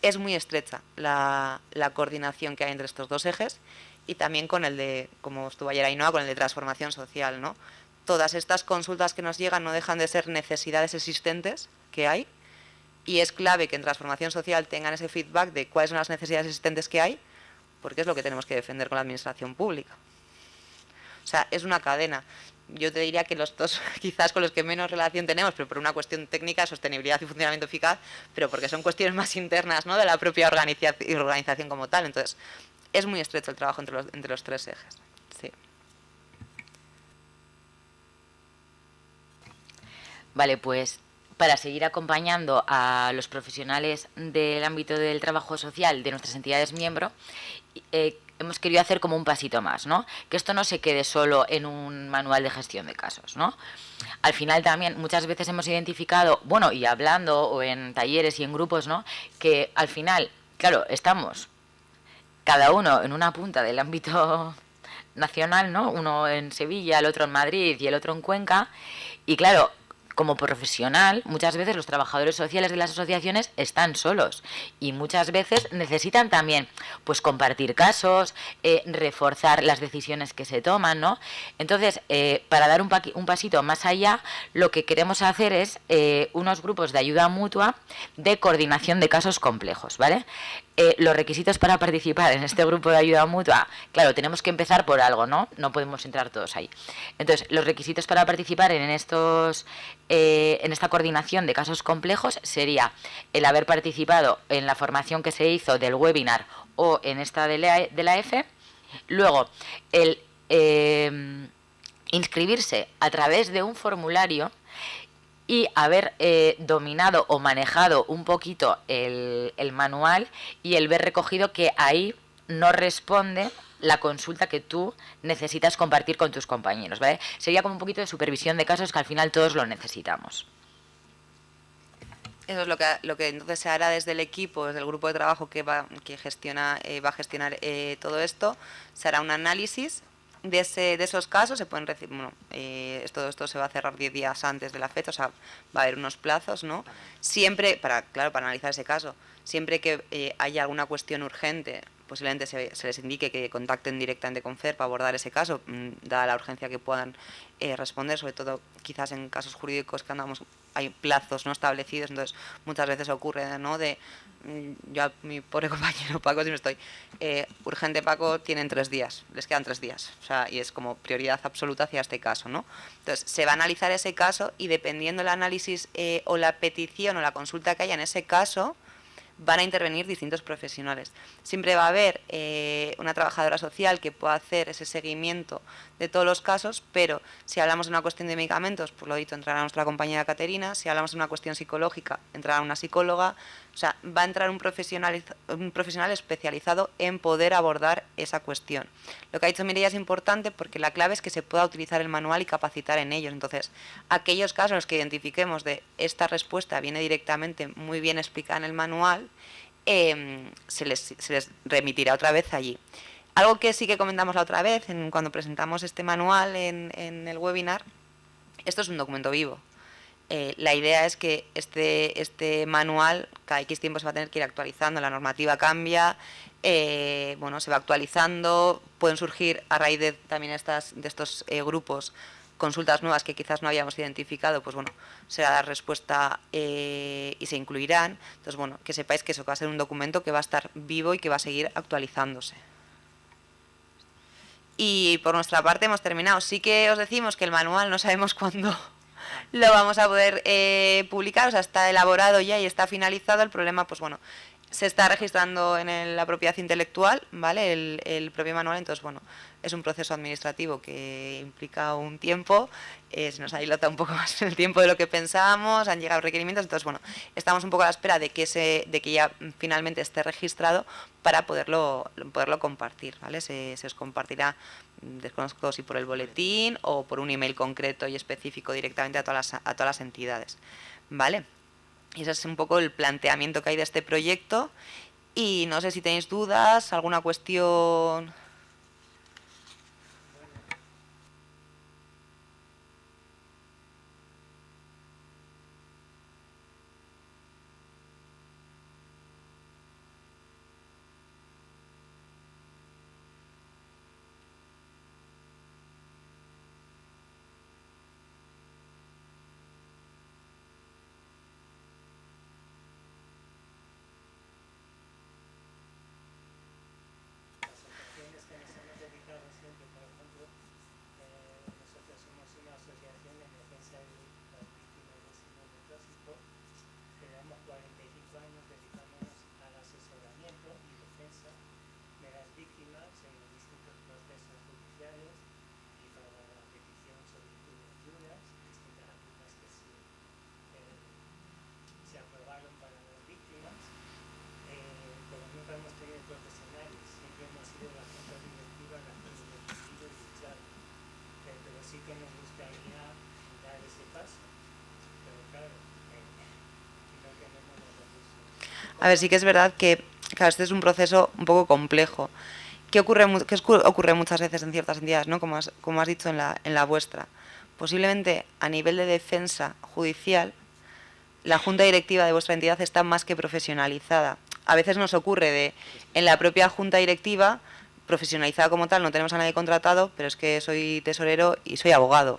es muy estrecha la coordinación que hay entre estos 2 ejes, y también con el de, como estuvo ayer Ainhoa, con el de transformación social, ¿no? Todas estas consultas que nos llegan no dejan de ser necesidades existentes que hay, y es clave que en transformación social tengan ese feedback de cuáles son las necesidades existentes que hay, porque es lo que tenemos que defender con la administración pública. O sea, es una cadena. Yo te diría que los 2 quizás con los que menos relación tenemos, pero por una cuestión técnica, sostenibilidad y funcionamiento eficaz, pero porque son cuestiones más internas, ¿no?, de la propia organización como tal. Entonces, es muy estrecho el trabajo entre los 3 ejes. Sí. Vale, pues para seguir acompañando a los profesionales del ámbito del trabajo social de nuestras entidades miembro, hemos querido hacer como un pasito más, ¿no? Que esto no se quede solo en un manual de gestión de casos, ¿no? Al final también muchas veces hemos identificado, bueno, y hablando o en talleres y en grupos, ¿no?, que al final, claro, estamos cada uno en una punta del ámbito nacional, ¿no? Uno en Sevilla, el otro en Madrid y el otro en Cuenca, y claro, como profesional, muchas veces los trabajadores sociales de las asociaciones están solos y muchas veces necesitan también pues compartir casos, reforzar las decisiones que se toman, ¿no? Entonces, para dar un pasito más allá, lo que queremos hacer es unos grupos de ayuda mutua de coordinación de casos complejos, ¿vale? Los requisitos para participar en este grupo de ayuda mutua, claro, tenemos que empezar por algo, ¿no? No podemos entrar todos ahí. Entonces, los requisitos para participar en esta coordinación de casos complejos sería el haber participado en la formación que se hizo del webinar o en esta de la EFE, luego el inscribirse a través de un formulario y haber dominado o manejado un poquito el manual y el ver recogido que ahí no responde la consulta que tú necesitas compartir con tus compañeros, ¿vale? Sería como un poquito de supervisión de casos que al final todos lo necesitamos. Eso es lo que entonces se hará desde el equipo, desde el grupo de trabajo que va a gestionar todo esto. Se hará un análisis de esos casos. Se pueden recibir, bueno, todo esto se va a cerrar 10 días antes de la fecha, o sea, va a haber unos plazos, ¿no? Siempre, para analizar ese caso, siempre que haya alguna cuestión urgente, posiblemente se les indique que contacten directamente con FER para abordar ese caso, dada la urgencia que puedan responder, sobre todo quizás en casos jurídicos que hay plazos no establecidos, entonces muchas veces ocurre, ¿no? Yo a mi pobre compañero Paco, si no estoy, urgente Paco, tienen 3 días, les quedan 3 días, o sea, y es como prioridad absoluta hacia este caso, ¿no? Entonces se va a analizar ese caso y dependiendo del análisis o la petición o la consulta que haya en ese caso, van a intervenir distintos profesionales. Siempre va a haber una trabajadora social que pueda hacer ese seguimiento de todos los casos, pero si hablamos de una cuestión de medicamentos, pues lo dicho, entrará nuestra compañera Caterina. Si hablamos de una cuestión psicológica, entrará una psicóloga. O sea, va a entrar un profesional especializado en poder abordar esa cuestión. Lo que ha dicho Mireia es importante porque la clave es que se pueda utilizar el manual y capacitar en ellos. Entonces, aquellos casos en los que identifiquemos de esta respuesta viene directamente muy bien explicada en el manual, se les remitirá otra vez allí. Algo que sí que comentamos la otra vez, cuando presentamos este manual en el webinar, esto es un documento vivo. La idea es que este manual cada X tiempo se va a tener que ir actualizando, la normativa cambia, bueno, se va actualizando, pueden surgir a raíz de también de estos grupos consultas nuevas que quizás no habíamos identificado, pues bueno, se va a dar respuesta y se incluirán. Entonces, bueno, que sepáis que eso va a ser un documento que va a estar vivo y que va a seguir actualizándose. Y por nuestra parte hemos terminado. Sí que os decimos que el manual no sabemos cuándo lo vamos a poder publicar, o sea, está elaborado ya y está finalizado. El problema, pues bueno, se está registrando en la propiedad intelectual, ¿vale? El propio manual, entonces, bueno, es un proceso administrativo que implica un tiempo, se nos ha dilatado un poco más el tiempo de lo que pensábamos, han llegado requerimientos, entonces, bueno, estamos un poco a la espera de que ya finalmente esté registrado para poderlo compartir, ¿vale? Se os compartirá, desconozco si por el boletín o por un email concreto y específico directamente a todas las entidades, ¿vale? Y ese es un poco el planteamiento que hay de este proyecto. Y no sé si tenéis dudas, alguna cuestión. A ver, sí que es verdad que, claro, este es un proceso un poco complejo. ¿Qué ocurre muchas veces en ciertas entidades, ¿no? Como has dicho en la vuestra? posiblemente a nivel de defensa judicial, la junta directiva de vuestra entidad está más que profesionalizada. A veces nos ocurre en la propia junta directiva, profesionalizada como tal, no tenemos a nadie contratado, pero es que soy tesorero y soy abogado.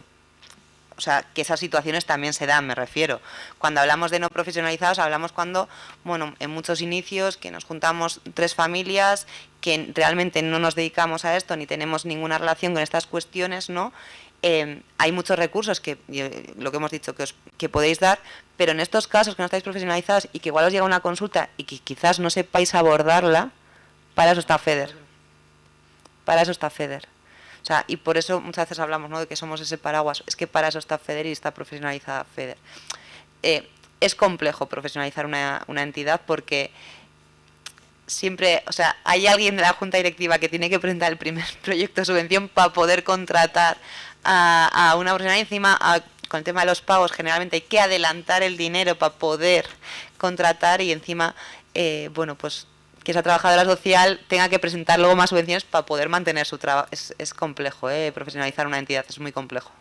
O sea, que esas situaciones también se dan, me refiero. Cuando hablamos de no profesionalizados, hablamos cuando, bueno, en muchos inicios, que nos juntamos 3 familias, que realmente no nos dedicamos a esto, ni tenemos ninguna relación con estas cuestiones, ¿no? Hay muchos recursos que, lo que hemos dicho, que podéis dar, pero en estos casos que no estáis profesionalizados y que igual os llega una consulta y que quizás no sepáis abordarla, para eso está FEDER. Para eso está FEDER. O sea, y por eso muchas veces hablamos, ¿no?, de que somos ese paraguas. Es que para eso está FEDER y está profesionalizada FEDER. Es complejo profesionalizar una entidad porque siempre, o sea, hay alguien de la junta directiva que tiene que presentar el primer proyecto de subvención para poder contratar a una persona. Y encima, con el tema de los pagos, generalmente hay que adelantar el dinero para poder contratar y encima, bueno, pues que esa trabajadora social tenga que presentar luego más subvenciones para poder mantener su trabajo. Es complejo, profesionalizar una entidad, es muy complejo.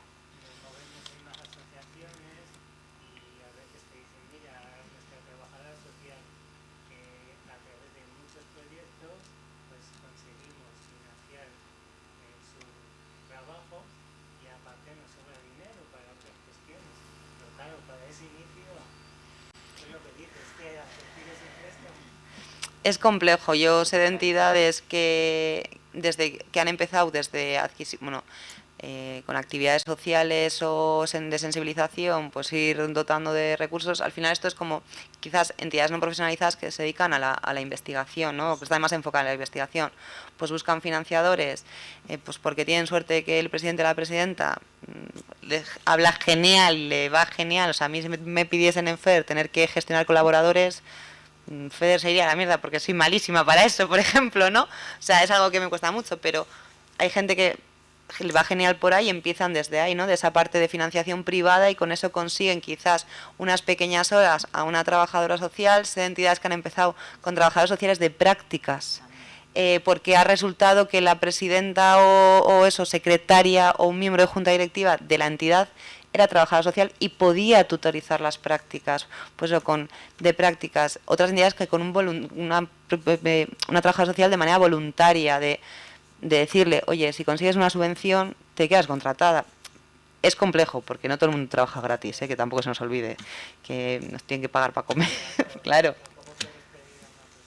Es complejo. Yo sé de entidades que desde que han empezado con actividades sociales o de sensibilización, pues ir dotando de recursos. Al final esto es como quizás entidades no profesionalizadas que se dedican a la investigación, ¿no?, que están más enfocadas en la investigación, pues buscan financiadores, pues porque tienen suerte que el presidente o la presidenta habla genial, le va genial. O sea, a mí si me pidiesen en FEDER tener que gestionar colaboradores, FEDER se iría a la mierda porque soy malísima para eso, por ejemplo, ¿no? O sea, es algo que me cuesta mucho, pero hay gente que le va genial por ahí y empiezan desde ahí, ¿no?, de esa parte de financiación privada, y con eso consiguen quizás unas pequeñas horas a una trabajadora social. Sé de entidades que han empezado con trabajadores sociales de prácticas, porque ha resultado que la presidenta o secretaria o un miembro de junta directiva de la entidad era trabajadora social y podía tutorizar las prácticas, pues de prácticas. Otras entidades que con una trabajadora social de manera voluntaria, de decirle, oye, si consigues una subvención, te quedas contratada. Es complejo, porque no todo el mundo trabaja gratis, que tampoco se nos olvide, que nos tienen que pagar para comer. Claro.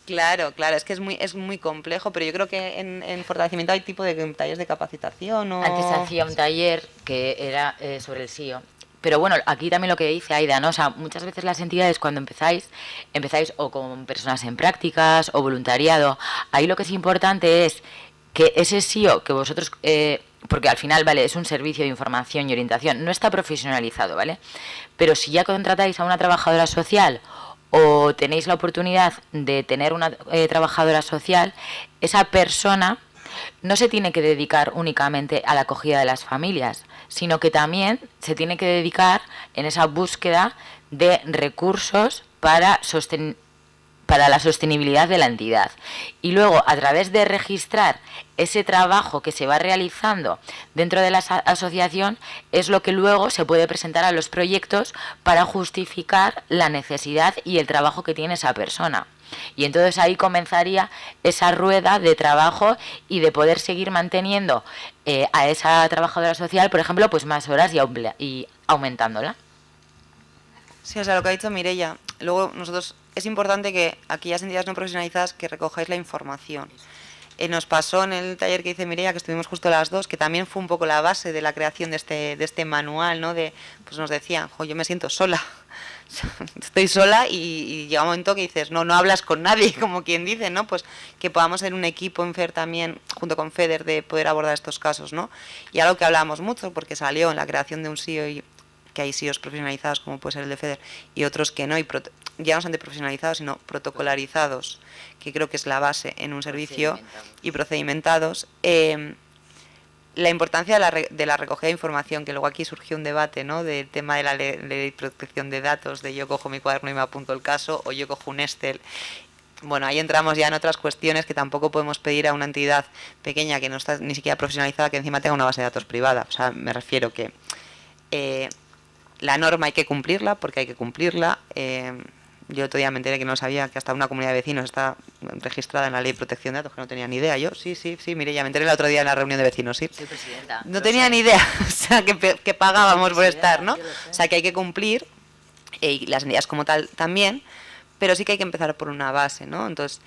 Claro, es que es muy complejo, pero yo creo que en fortalecimiento hay tipo de talleres de capacitación o... Antes hacía un taller que era sobre el SIO. Pero bueno, aquí también lo que dice Aida, ¿no? O sea, muchas veces las entidades cuando empezáis o con personas en prácticas o voluntariado. Ahí lo que es importante es que ese SIO que vosotros... porque al final, vale, es un servicio de información y orientación, no está profesionalizado, ¿vale? Pero si ya contratáis a una trabajadora social o tenéis la oportunidad de tener una trabajadora social, esa persona no se tiene que dedicar únicamente a la acogida de las familias, sino que también se tiene que dedicar en esa búsqueda de recursos para la sostenibilidad de la entidad. Y luego, a través de registrar ese trabajo que se va realizando dentro de la asociación, es lo que luego se puede presentar a los proyectos para justificar la necesidad y el trabajo que tiene esa persona. Y entonces ahí comenzaría esa rueda de trabajo y de poder seguir manteniendo a esa trabajadora social, por ejemplo, pues más horas y aumentándola. Sí, o sea, lo que ha dicho Mireia. Luego nosotros, es importante que aquellas entidades no profesionalizadas que recojáis la información. Nos pasó en el taller que dice Mireia, que estuvimos justo las dos, que también fue un poco la base de la creación de este manual, ¿no? Pues nos decían, yo me siento sola, estoy sola, y llega un momento que dices, no hablas con nadie, como quien dice, ¿no? Pues que podamos ser un equipo en FEDER también, junto con FEDER, de poder abordar estos casos, ¿no? Y algo que hablábamos mucho, porque salió en la creación de un SIO, y que hay SIOs profesionalizados, como puede ser el de FEDER, y otros que no, y ya no son de profesionalizados, sino protocolarizados, que creo que es la base en un servicio, y procedimentados. La importancia de la recogida de información, que luego aquí surgió un debate, ¿no?, del tema de la ley de protección de datos, de yo cojo mi cuaderno y me apunto el caso, o yo cojo un Excel. Bueno, ahí entramos ya en otras cuestiones que tampoco podemos pedir a una entidad pequeña que no está ni siquiera profesionalizada que encima tenga una base de datos privada. O sea, me refiero que la norma hay que cumplirla, porque hay que cumplirla. Yo otro día me enteré que no sabía que hasta una comunidad de vecinos está registrada en la Ley de Protección de Datos, que no tenía ni idea. Yo, sí, mire, ya me enteré el otro día en la reunión de vecinos, sí. Soy presidenta. No tenía ni idea, o sea, que pagábamos por estar, ¿no? O sea, que hay que cumplir, y las entidades como tal también, pero sí que hay que empezar por una base, ¿no? Entonces,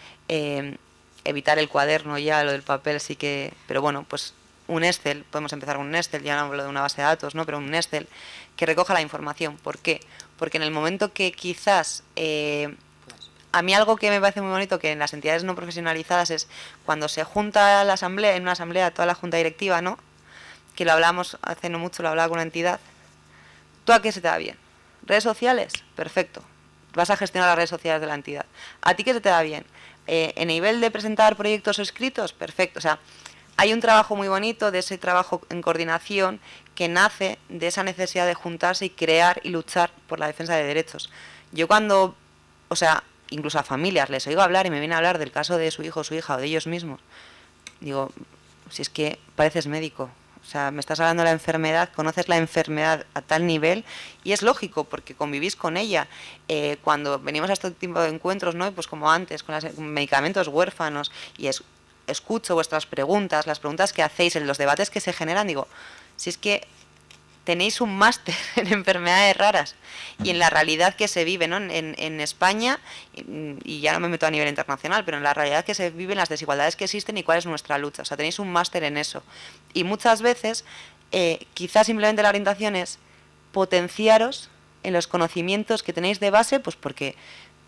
evitar el cuaderno ya, lo del papel sí que... Pero bueno, pues un Excel, podemos empezar con un Excel, ya no hablo de una base de datos, ¿no? Pero un Excel que recoja la información. ¿Por qué? Porque en el momento que quizás... a mí algo que me parece muy bonito que en las entidades no profesionalizadas es cuando se junta la asamblea, en una asamblea toda la junta directiva, ¿no? Que lo hablamos hace no mucho, lo hablaba con una entidad. ¿Tú a qué se te da bien? ¿Redes sociales? Perfecto. Vas a gestionar las redes sociales de la entidad. ¿A ti qué se te da bien? ¿En nivel de presentar proyectos escritos? Perfecto. O sea, hay un trabajo muy bonito de ese trabajo en coordinación que nace de esa necesidad de juntarse y crear y luchar por la defensa de derechos. Yo cuando, o sea, incluso a familias les oigo hablar y me viene a hablar del caso de su hijo o su hija o de ellos mismos, digo, si es que pareces médico. O sea, me estás hablando de la enfermedad, conoces la enfermedad a tal nivel y es lógico porque convivís con ella. Cuando venimos a este tipo de encuentros, ¿no? Pues como antes, con los medicamentos huérfanos y escucho vuestras preguntas, las preguntas que hacéis, en los debates que se generan, digo, si es que tenéis un máster en enfermedades raras y en la realidad que se vive, ¿no? En España, y ya no me meto a nivel internacional, pero en la realidad que se viven, las desigualdades que existen y cuál es nuestra lucha. O sea, tenéis un máster en eso. Y muchas veces, quizás simplemente la orientación es potenciaros en los conocimientos que tenéis de base, pues porque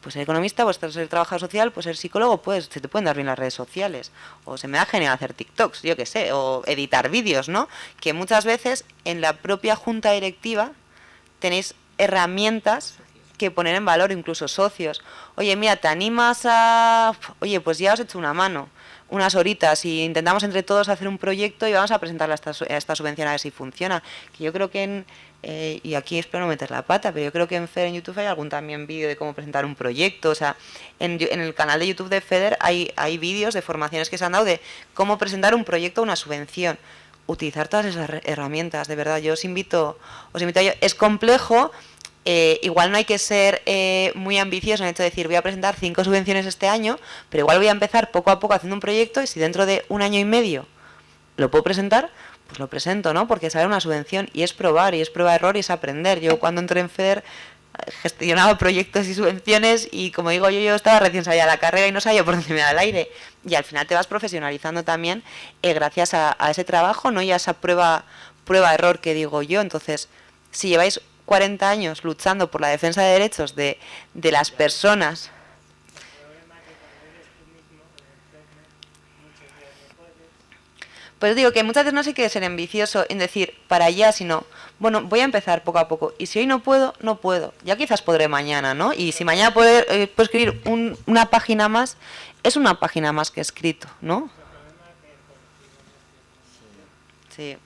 pues ser economista, pues ser trabajador social, pues ser psicólogo, pues se te pueden dar bien las redes sociales, o se me da genial hacer TikToks, yo qué sé, o editar vídeos, ¿no? Que muchas veces en la propia junta directiva tenéis herramientas que poner en valor, incluso socios. Oye, mira, te animas a... Oye, pues ya os he hecho una mano, unas horitas, y intentamos entre todos hacer un proyecto y vamos a presentarla a esta subvención a ver si funciona. Que yo creo que y aquí espero no meter la pata, pero yo creo que en FEDER en YouTube hay algún también vídeo de cómo presentar un proyecto. O sea, en el canal de YouTube de FEDER hay vídeos de formaciones que se han dado de cómo presentar un proyecto o una subvención. Utilizar todas esas herramientas, de verdad, yo os invito a ello. Es complejo, igual no hay que ser muy ambicioso en el hecho de decir voy a presentar 5 subvenciones este año, pero igual voy a empezar poco a poco haciendo un proyecto y si dentro de un año y medio lo puedo presentar, pues lo presento, ¿no? Porque sale una subvención y es probar, y es prueba de error y es aprender. Yo cuando entré en FEDER gestionaba proyectos y subvenciones y como digo yo estaba recién salida de la carrera y no sabía por dónde me da el aire, y al final te vas profesionalizando también gracias a ese trabajo, ¿no? Y a esa prueba de error que digo yo. Entonces, si lleváis 40 años luchando por la defensa de derechos de las personas. Pues digo que muchas veces no sé qué ser ambicioso en decir para allá, sino, bueno, voy a empezar poco a poco. Y si hoy no puedo, no puedo. Ya quizás podré mañana, ¿no? Y si mañana puedo escribir una página más, es una página más que he escrito, ¿no? Sí.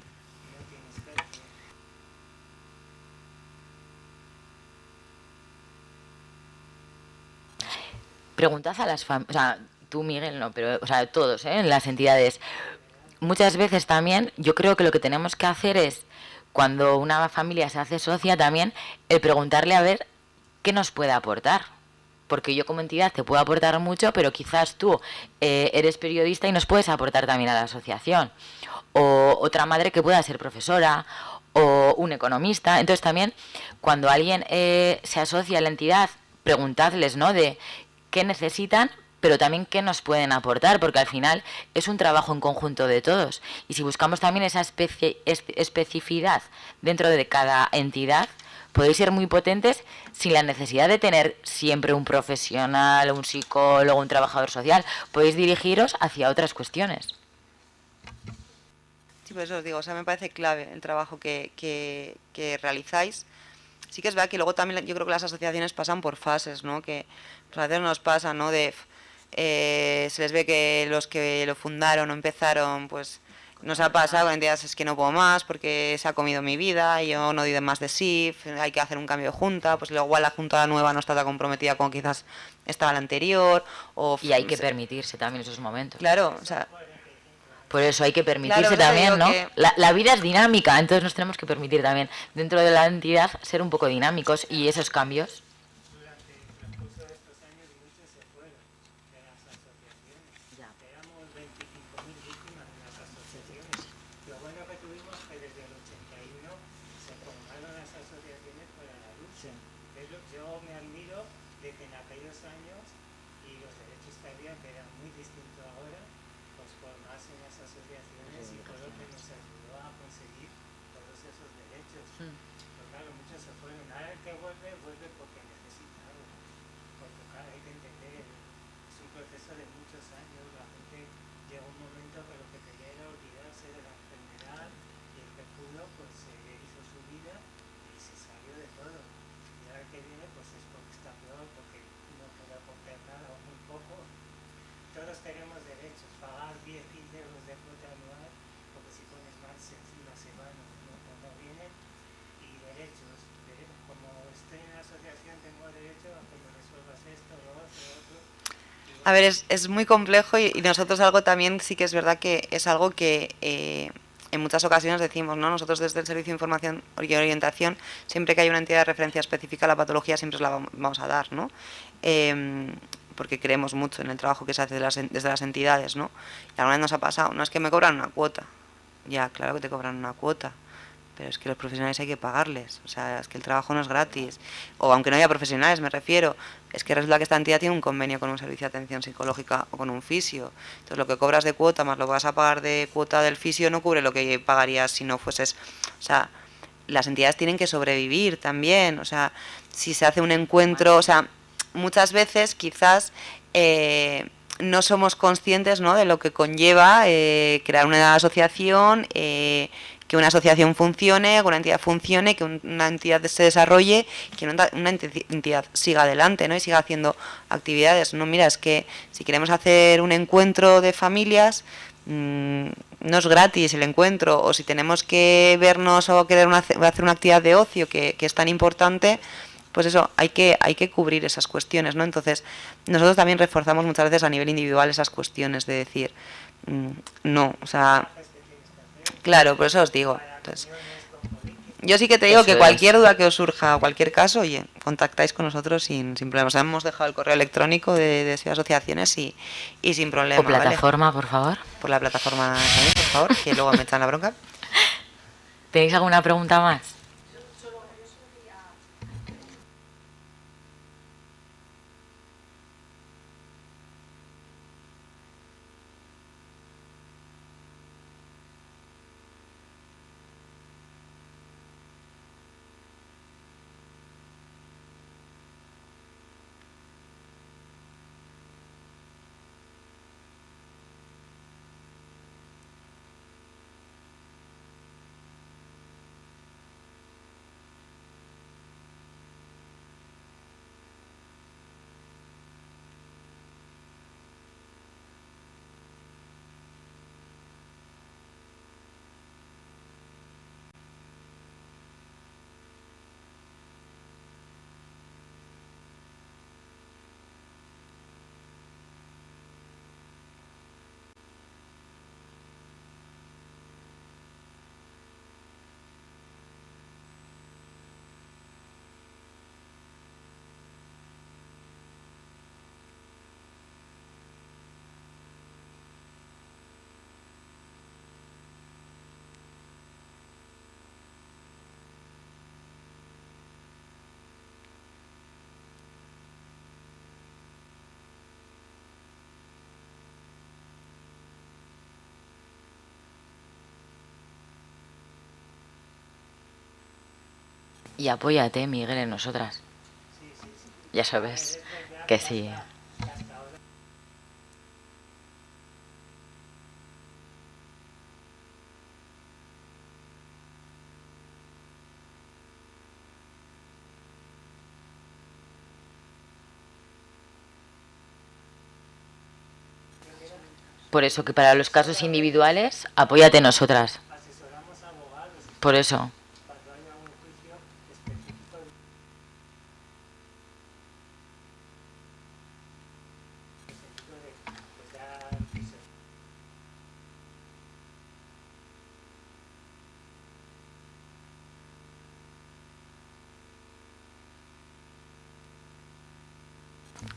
Preguntad a las familias, o sea, tú Miguel no, pero o sea, todos, en las entidades. Muchas veces también yo creo que lo que tenemos que hacer es, cuando una familia se hace socia también, el preguntarle a ver qué nos puede aportar. Porque yo como entidad te puedo aportar mucho, pero quizás tú eres periodista y nos puedes aportar también a la asociación. O otra madre que pueda ser profesora, o un economista. Entonces también, cuando alguien se asocia a la entidad, preguntadles, ¿no?, de qué necesitan, pero también qué nos pueden aportar, porque al final es un trabajo en conjunto de todos. Y si buscamos también esa especificidad dentro de cada entidad, podéis ser muy potentes sin la necesidad de tener siempre un profesional, un psicólogo, un trabajador social. Podéis dirigiros hacia otras cuestiones. Sí, por eso os digo, o sea, me parece clave el trabajo que realizáis. Sí que es verdad que luego también yo creo que las asociaciones pasan por fases, ¿no? Que a veces nos pasa, ¿no? Se les ve que los que lo fundaron o empezaron, pues nos ha pasado en días es que no puedo más porque se ha comido mi vida, yo no doy más de sí, hay que hacer un cambio de junta, pues luego igual la junta nueva no está tan comprometida como quizás estaba la anterior. Y hay que permitirse también esos momentos. Claro, o sea, Por eso hay que permitirse Claro, no te también, digo ¿no? que... La vida es dinámica, entonces nos tenemos que permitir también, dentro de la entidad, ser un poco dinámicos y esos cambios. Durante el transcurso de estos años muchos se fueron de las asociaciones. Ya. Éramos 25.000 víctimas de las asociaciones. Lo bueno que tuvimos fue que desde el 81 se formaron las asociaciones para la lucha. Yo me admiro de que en aquellos años y los derechos que había, que eran muy distintos ahora, pues formarse en las asociaciones y fue lo que nos ayudó a conseguir todos esos derechos. Pero claro, muchos se fueron. Ahora el que vuelve, vuelve porque necesita algo. Porque claro, hay que entender, es un proceso de muchos años. La gente llegó un momento que lo que quería era olvidarse de la enfermedad y el que pudo, pues hizo su vida y se salió de todo. Y ahora que viene, pues es porque está peor, porque no puede aportar nada o muy poco. Todos tenemos derechos, pagar 10-15 euros de cuota anual, porque si pones más encima se van o no vienen, y derechos, como estoy en la asociación tengo derecho a que me resuelvas esto, lo otro. A ver, es muy complejo y nosotros algo también sí que es verdad que es algo que en muchas ocasiones decimos, ¿no? Nosotros desde el Servicio de Información y Orientación, siempre que hay una entidad de referencia específica a la patología, siempre os la vamos a dar, ¿no? Porque creemos mucho en el trabajo que se hace desde las entidades, ¿no? Y alguna vez nos ha pasado, no es que me cobran una cuota. Ya, claro que te cobran una cuota, pero es que los profesionales hay que pagarles, o sea, es que el trabajo no es gratis, o aunque no haya profesionales, me refiero, es que resulta que esta entidad tiene un convenio con un servicio de atención psicológica o con un fisio, entonces lo que cobras de cuota más lo que vas a pagar de cuota del fisio no cubre lo que pagarías si no fueses, o sea, las entidades tienen que sobrevivir también, o sea, si se hace un encuentro, o sea, muchas veces quizás no somos conscientes, ¿no?, de lo que conlleva crear una asociación, que una asociación funcione, que una entidad funcione, que una entidad se desarrolle, que una entidad siga adelante, ¿no?, y siga haciendo actividades. No, mira, es que si queremos hacer un encuentro de familias, no es gratis el encuentro, o si tenemos que vernos o querer hacer una actividad de ocio que es tan importante, pues eso, hay que cubrir esas cuestiones, ¿no? Entonces, nosotros también reforzamos muchas veces a nivel individual esas cuestiones de decir, no, o sea, claro, por eso os digo. Entonces, yo sí que te digo Eso que es. cualquier duda que os surja o cualquier caso, oye, contactáis con nosotros sin problema. O sea, hemos dejado el correo electrónico de asociaciones y sin O problema, ¿vale? plataforma, por favor. Por la plataforma también, por favor, que luego me echan la bronca. ¿Tenéis alguna pregunta más? Y apóyate, Miguel, en nosotras. Ya sabes que sí. Por eso que para los casos individuales, apóyate en nosotras. Por eso.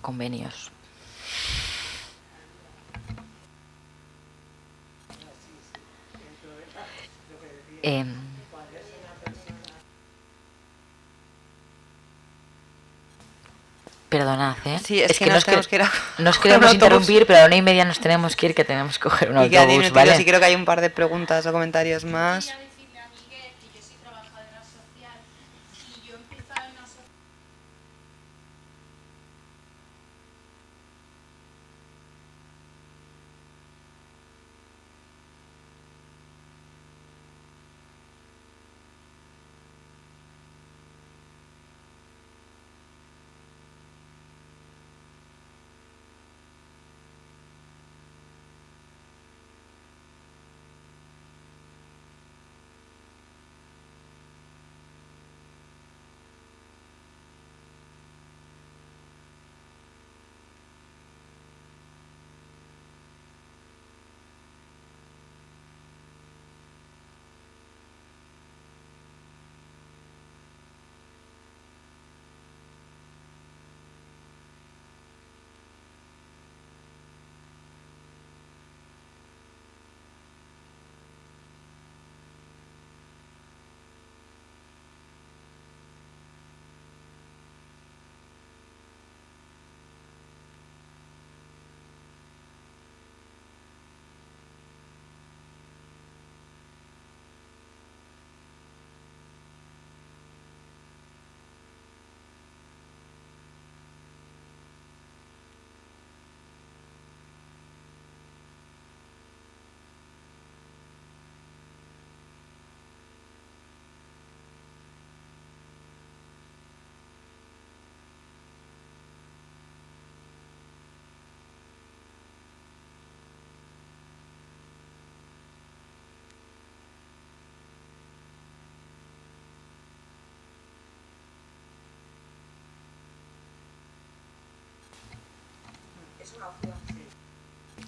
convenios. Perdonad, ¿eh? Sí, es que nos tenemos que ir a nos coger un queremos autobús. interrumpir, pero a la 1:30 nos tenemos que ir, que tenemos que coger un Y queda 10 autobús, minutos ¿vale? y creo que hay un par de preguntas o comentarios más. Quería decirle a Miguel que yo soy trabajadora social y yo empezaba en una asociación.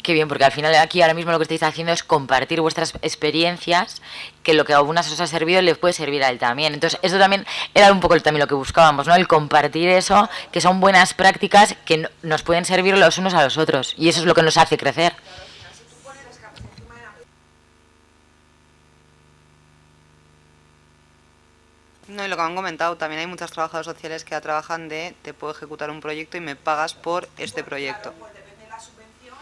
Qué bien, porque al final aquí ahora mismo lo que estáis haciendo es compartir vuestras experiencias, que lo que a algunas os ha servido les puede servir a él también. Entonces, eso también era un poco también lo que buscábamos, ¿no? El compartir eso, que son buenas prácticas que nos pueden servir los unos a los otros. Y eso es lo que nos hace crecer. No, y lo que han comentado, también hay muchos trabajadores sociales que ya trabajan de te puedo ejecutar un proyecto y me pagas por este proyecto. Claro, pues depende de la subvención,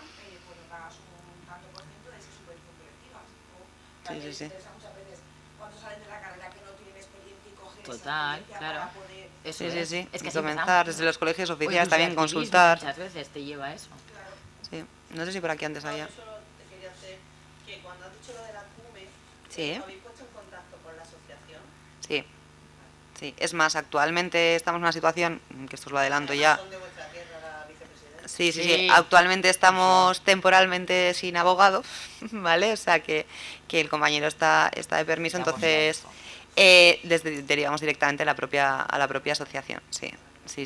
pues me pagas un tanto por ciento de esa subvención colectiva. O también sí. interesa muchas veces cuando salen de la carrera que no tienen experiencia y cogen Total, esa experiencia claro. para poder... Eso Sí. Es Y que así comenzar empezamos. desde los colegios O oficiales incluso también activismo consultar. Muchas veces te lleva a eso. Claro. Sí. No sé si por aquí antes había. Yo solo te quería hacer que cuando has dicho lo de la CUME, Sí. ¿os habéis puesto en contacto con la asociación? Sí. Sí, es más, actualmente estamos en una situación, que esto os lo adelanto ya. Son de vuestra tierra, la vicepresidenta. Sí. Actualmente estamos temporalmente sin abogado, ¿vale? O sea que el compañero está de permiso, entonces derivamos directamente a la propia asociación. Sí. Sí.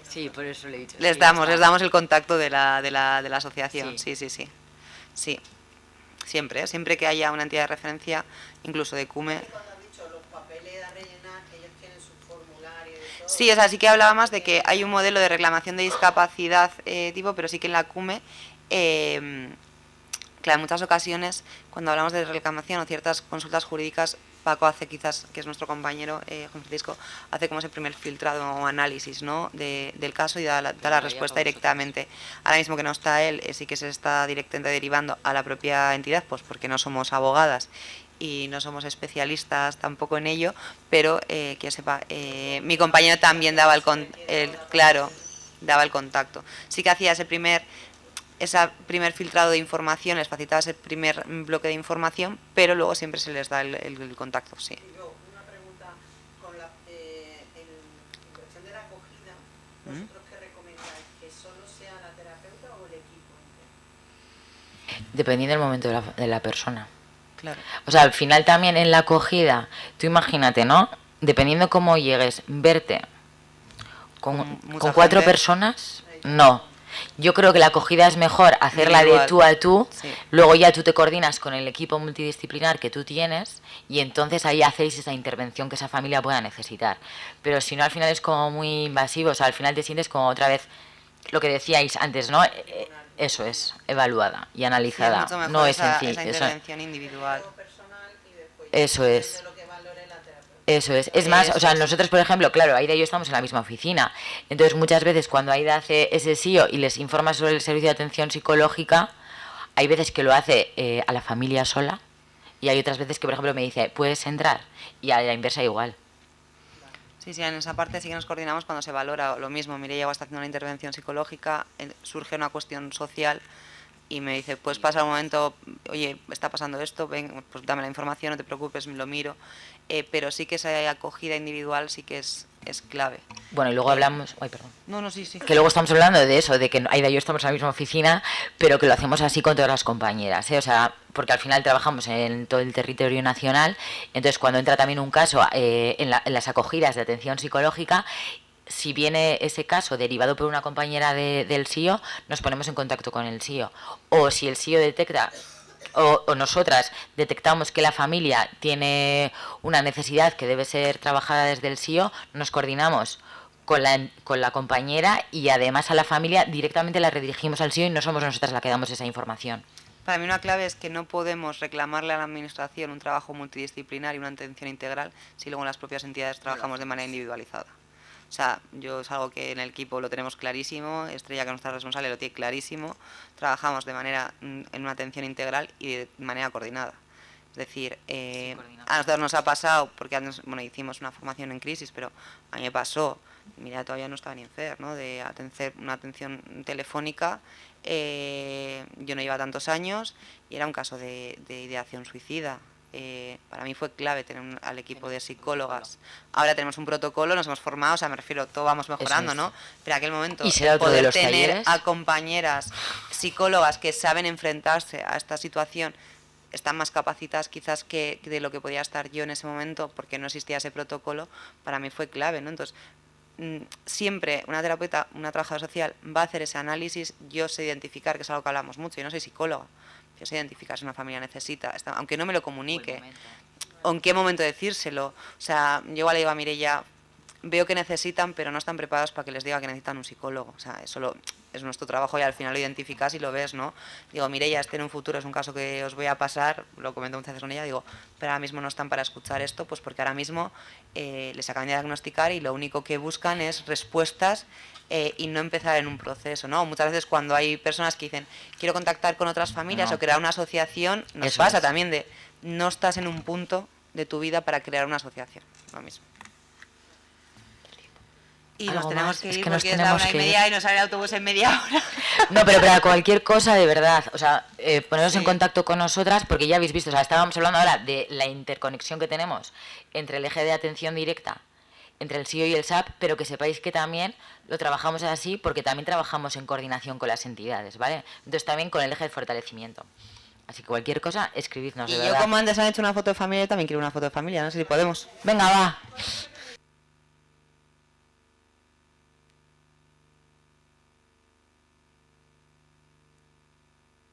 Sí, por eso le he dicho. Les sí, damos el contacto de la asociación. Sí. Sí. Siempre que haya una entidad de referencia, incluso de CUME. Cuando has dicho los papeles a rellenar, ellos tienen su formulario y todo. Sí, o sea, sí que hablaba más de que hay un modelo de reclamación de discapacidad pero sí que en la CUME, claro, en muchas ocasiones, cuando hablamos de reclamación o ciertas consultas jurídicas, Paco hace quizás, que es nuestro compañero, Juan Francisco, hace como ese primer filtrado o análisis, ¿no? del caso y da la respuesta directamente. Ahora mismo que no está él, sí que se está directamente derivando a la propia entidad, pues porque no somos abogadas y no somos especialistas tampoco en ello, pero que sepa, mi compañero también daba el contacto. Sí que hacía ese primer filtrado de información, les facilitaba ese primer bloque de información, pero luego siempre se les da el contacto, sí. Y yo, una pregunta, en cuestión de la acogida, ¿vosotros qué recomendáis? ¿Que solo sea la terapeuta o el equipo entero? Dependiendo del momento de la persona. Claro. O sea, al final también en la acogida, tú imagínate, ¿no? Dependiendo cómo llegues, verte con mucha 4 gente. personas, no. Yo creo que la acogida es mejor hacerla de Individual. tú a tú, Sí. luego ya tú te coordinas con el equipo multidisciplinar que tú tienes y entonces ahí hacéis esa intervención que esa familia pueda necesitar. Pero si no, al final es como muy invasivo, o sea, al final te sientes como otra vez lo que decíais antes, ¿no? Eso es, evaluada y Sí, es analizada, mucho mejor no es esa sencillo. intervención individual. personal y después Eso es. de lo que valore la terapeuta. Eso es. Es más, Eso o sea, es. nosotros, por ejemplo, claro, Aida y yo estamos en la misma oficina. Entonces, muchas veces cuando Aida hace ese SIO y les informa sobre el servicio de atención psicológica, hay veces que lo hace a la familia sola y hay otras veces que, por ejemplo, me dice, ¿puedes entrar? Y a la inversa igual. Sí, sí, en esa parte sí que nos coordinamos cuando se valora lo mismo. Mireia está haciendo una intervención psicológica, surge una cuestión social y me dice, pues pasa un momento, oye, está pasando esto, ven, pues dame la información, no te preocupes, lo miro. Pero sí que esa acogida individual sí que es clave. Bueno, y luego hablamos... Ay, perdón. No, no, sí, sí. Que luego estamos hablando de eso, de que Aida y yo estamos en la misma oficina, pero que lo hacemos así con todas las compañeras, ¿eh? O sea, porque al final trabajamos en todo el territorio nacional, entonces cuando entra también un caso en las acogidas de atención psicológica, si viene ese caso derivado por una compañera del SIO, nos ponemos en contacto con el SIO. O si el SIO detecta... O nosotras detectamos que la familia tiene una necesidad que debe ser trabajada desde el SIO, nos coordinamos con la compañera y además a la familia directamente la redirigimos al SIO y no somos nosotras las que damos esa información. Para mí una clave es que no podemos reclamarle a la administración un trabajo multidisciplinar y una atención integral si luego en las propias entidades trabajamos de manera individualizada. O sea, yo es algo que en el equipo lo tenemos clarísimo, Estrella, que es nuestra responsable, lo tiene clarísimo, trabajamos de manera en una atención integral y de manera coordinada. Es decir, a nosotros nos ha pasado, porque antes, bueno, hicimos una formación en crisis, pero a mí me pasó, mira, todavía no estaba ni en FER, ¿no? De una atención telefónica, yo no llevaba tantos años y era un caso de ideación suicida. Para mí fue clave tener al equipo de psicólogas. Ahora tenemos un protocolo, nos hemos formado, o sea, me refiero, todo vamos mejorando, ¿no? Pero en aquel momento ¿Y será otro de poder los tener talleres? a compañeras psicólogas que saben enfrentarse a esta situación, están más capacitadas quizás que de lo que podía estar yo en ese momento, porque no existía ese protocolo, para mí fue clave, ¿no? Entonces, siempre una terapeuta, una trabajadora social va a hacer ese análisis, yo sé identificar, que es algo que hablamos mucho, yo no soy psicóloga, yo sé identificar si una familia necesita, aunque no me lo comunique, o en qué momento decírselo. O sea, yo igual le digo a Mireia, veo que necesitan, pero no están preparados para que les diga que necesitan un psicólogo. O sea, eso es nuestro trabajo y al final lo identificas y lo ves, ¿no? Digo, Mireia, en un futuro es un caso que os voy a pasar, lo comento muchas veces con ella, digo, pero ahora mismo no están para escuchar esto, pues porque ahora mismo les acaban de diagnosticar y lo único que buscan es respuestas y no empezar en un proceso, ¿no? Muchas veces cuando hay personas que dicen, quiero contactar con otras familias o crear una asociación, nos Eso pasa es. también de, no estás en un punto de tu vida para crear una asociación, lo mismo. Y nos ¿Algo tenemos más? que Es ir que nos porque es la tenemos 1:30 que ir. y nos sale el autobús en media hora. No, pero para cualquier cosa, de verdad, o sea, poneros en Sí. contacto con nosotras, porque ya habéis visto, o sea, estábamos hablando ahora de la interconexión que tenemos entre el eje de atención directa, entre el SIO y el SAP, pero que sepáis que también lo trabajamos así porque también trabajamos en coordinación con las entidades, ¿vale? Entonces también con el eje de fortalecimiento. Así que cualquier cosa, escribidnos, Y de yo, verdad. como antes han hecho una foto de familia, yo también quiero una foto de familia, no sé si podemos. Venga, va.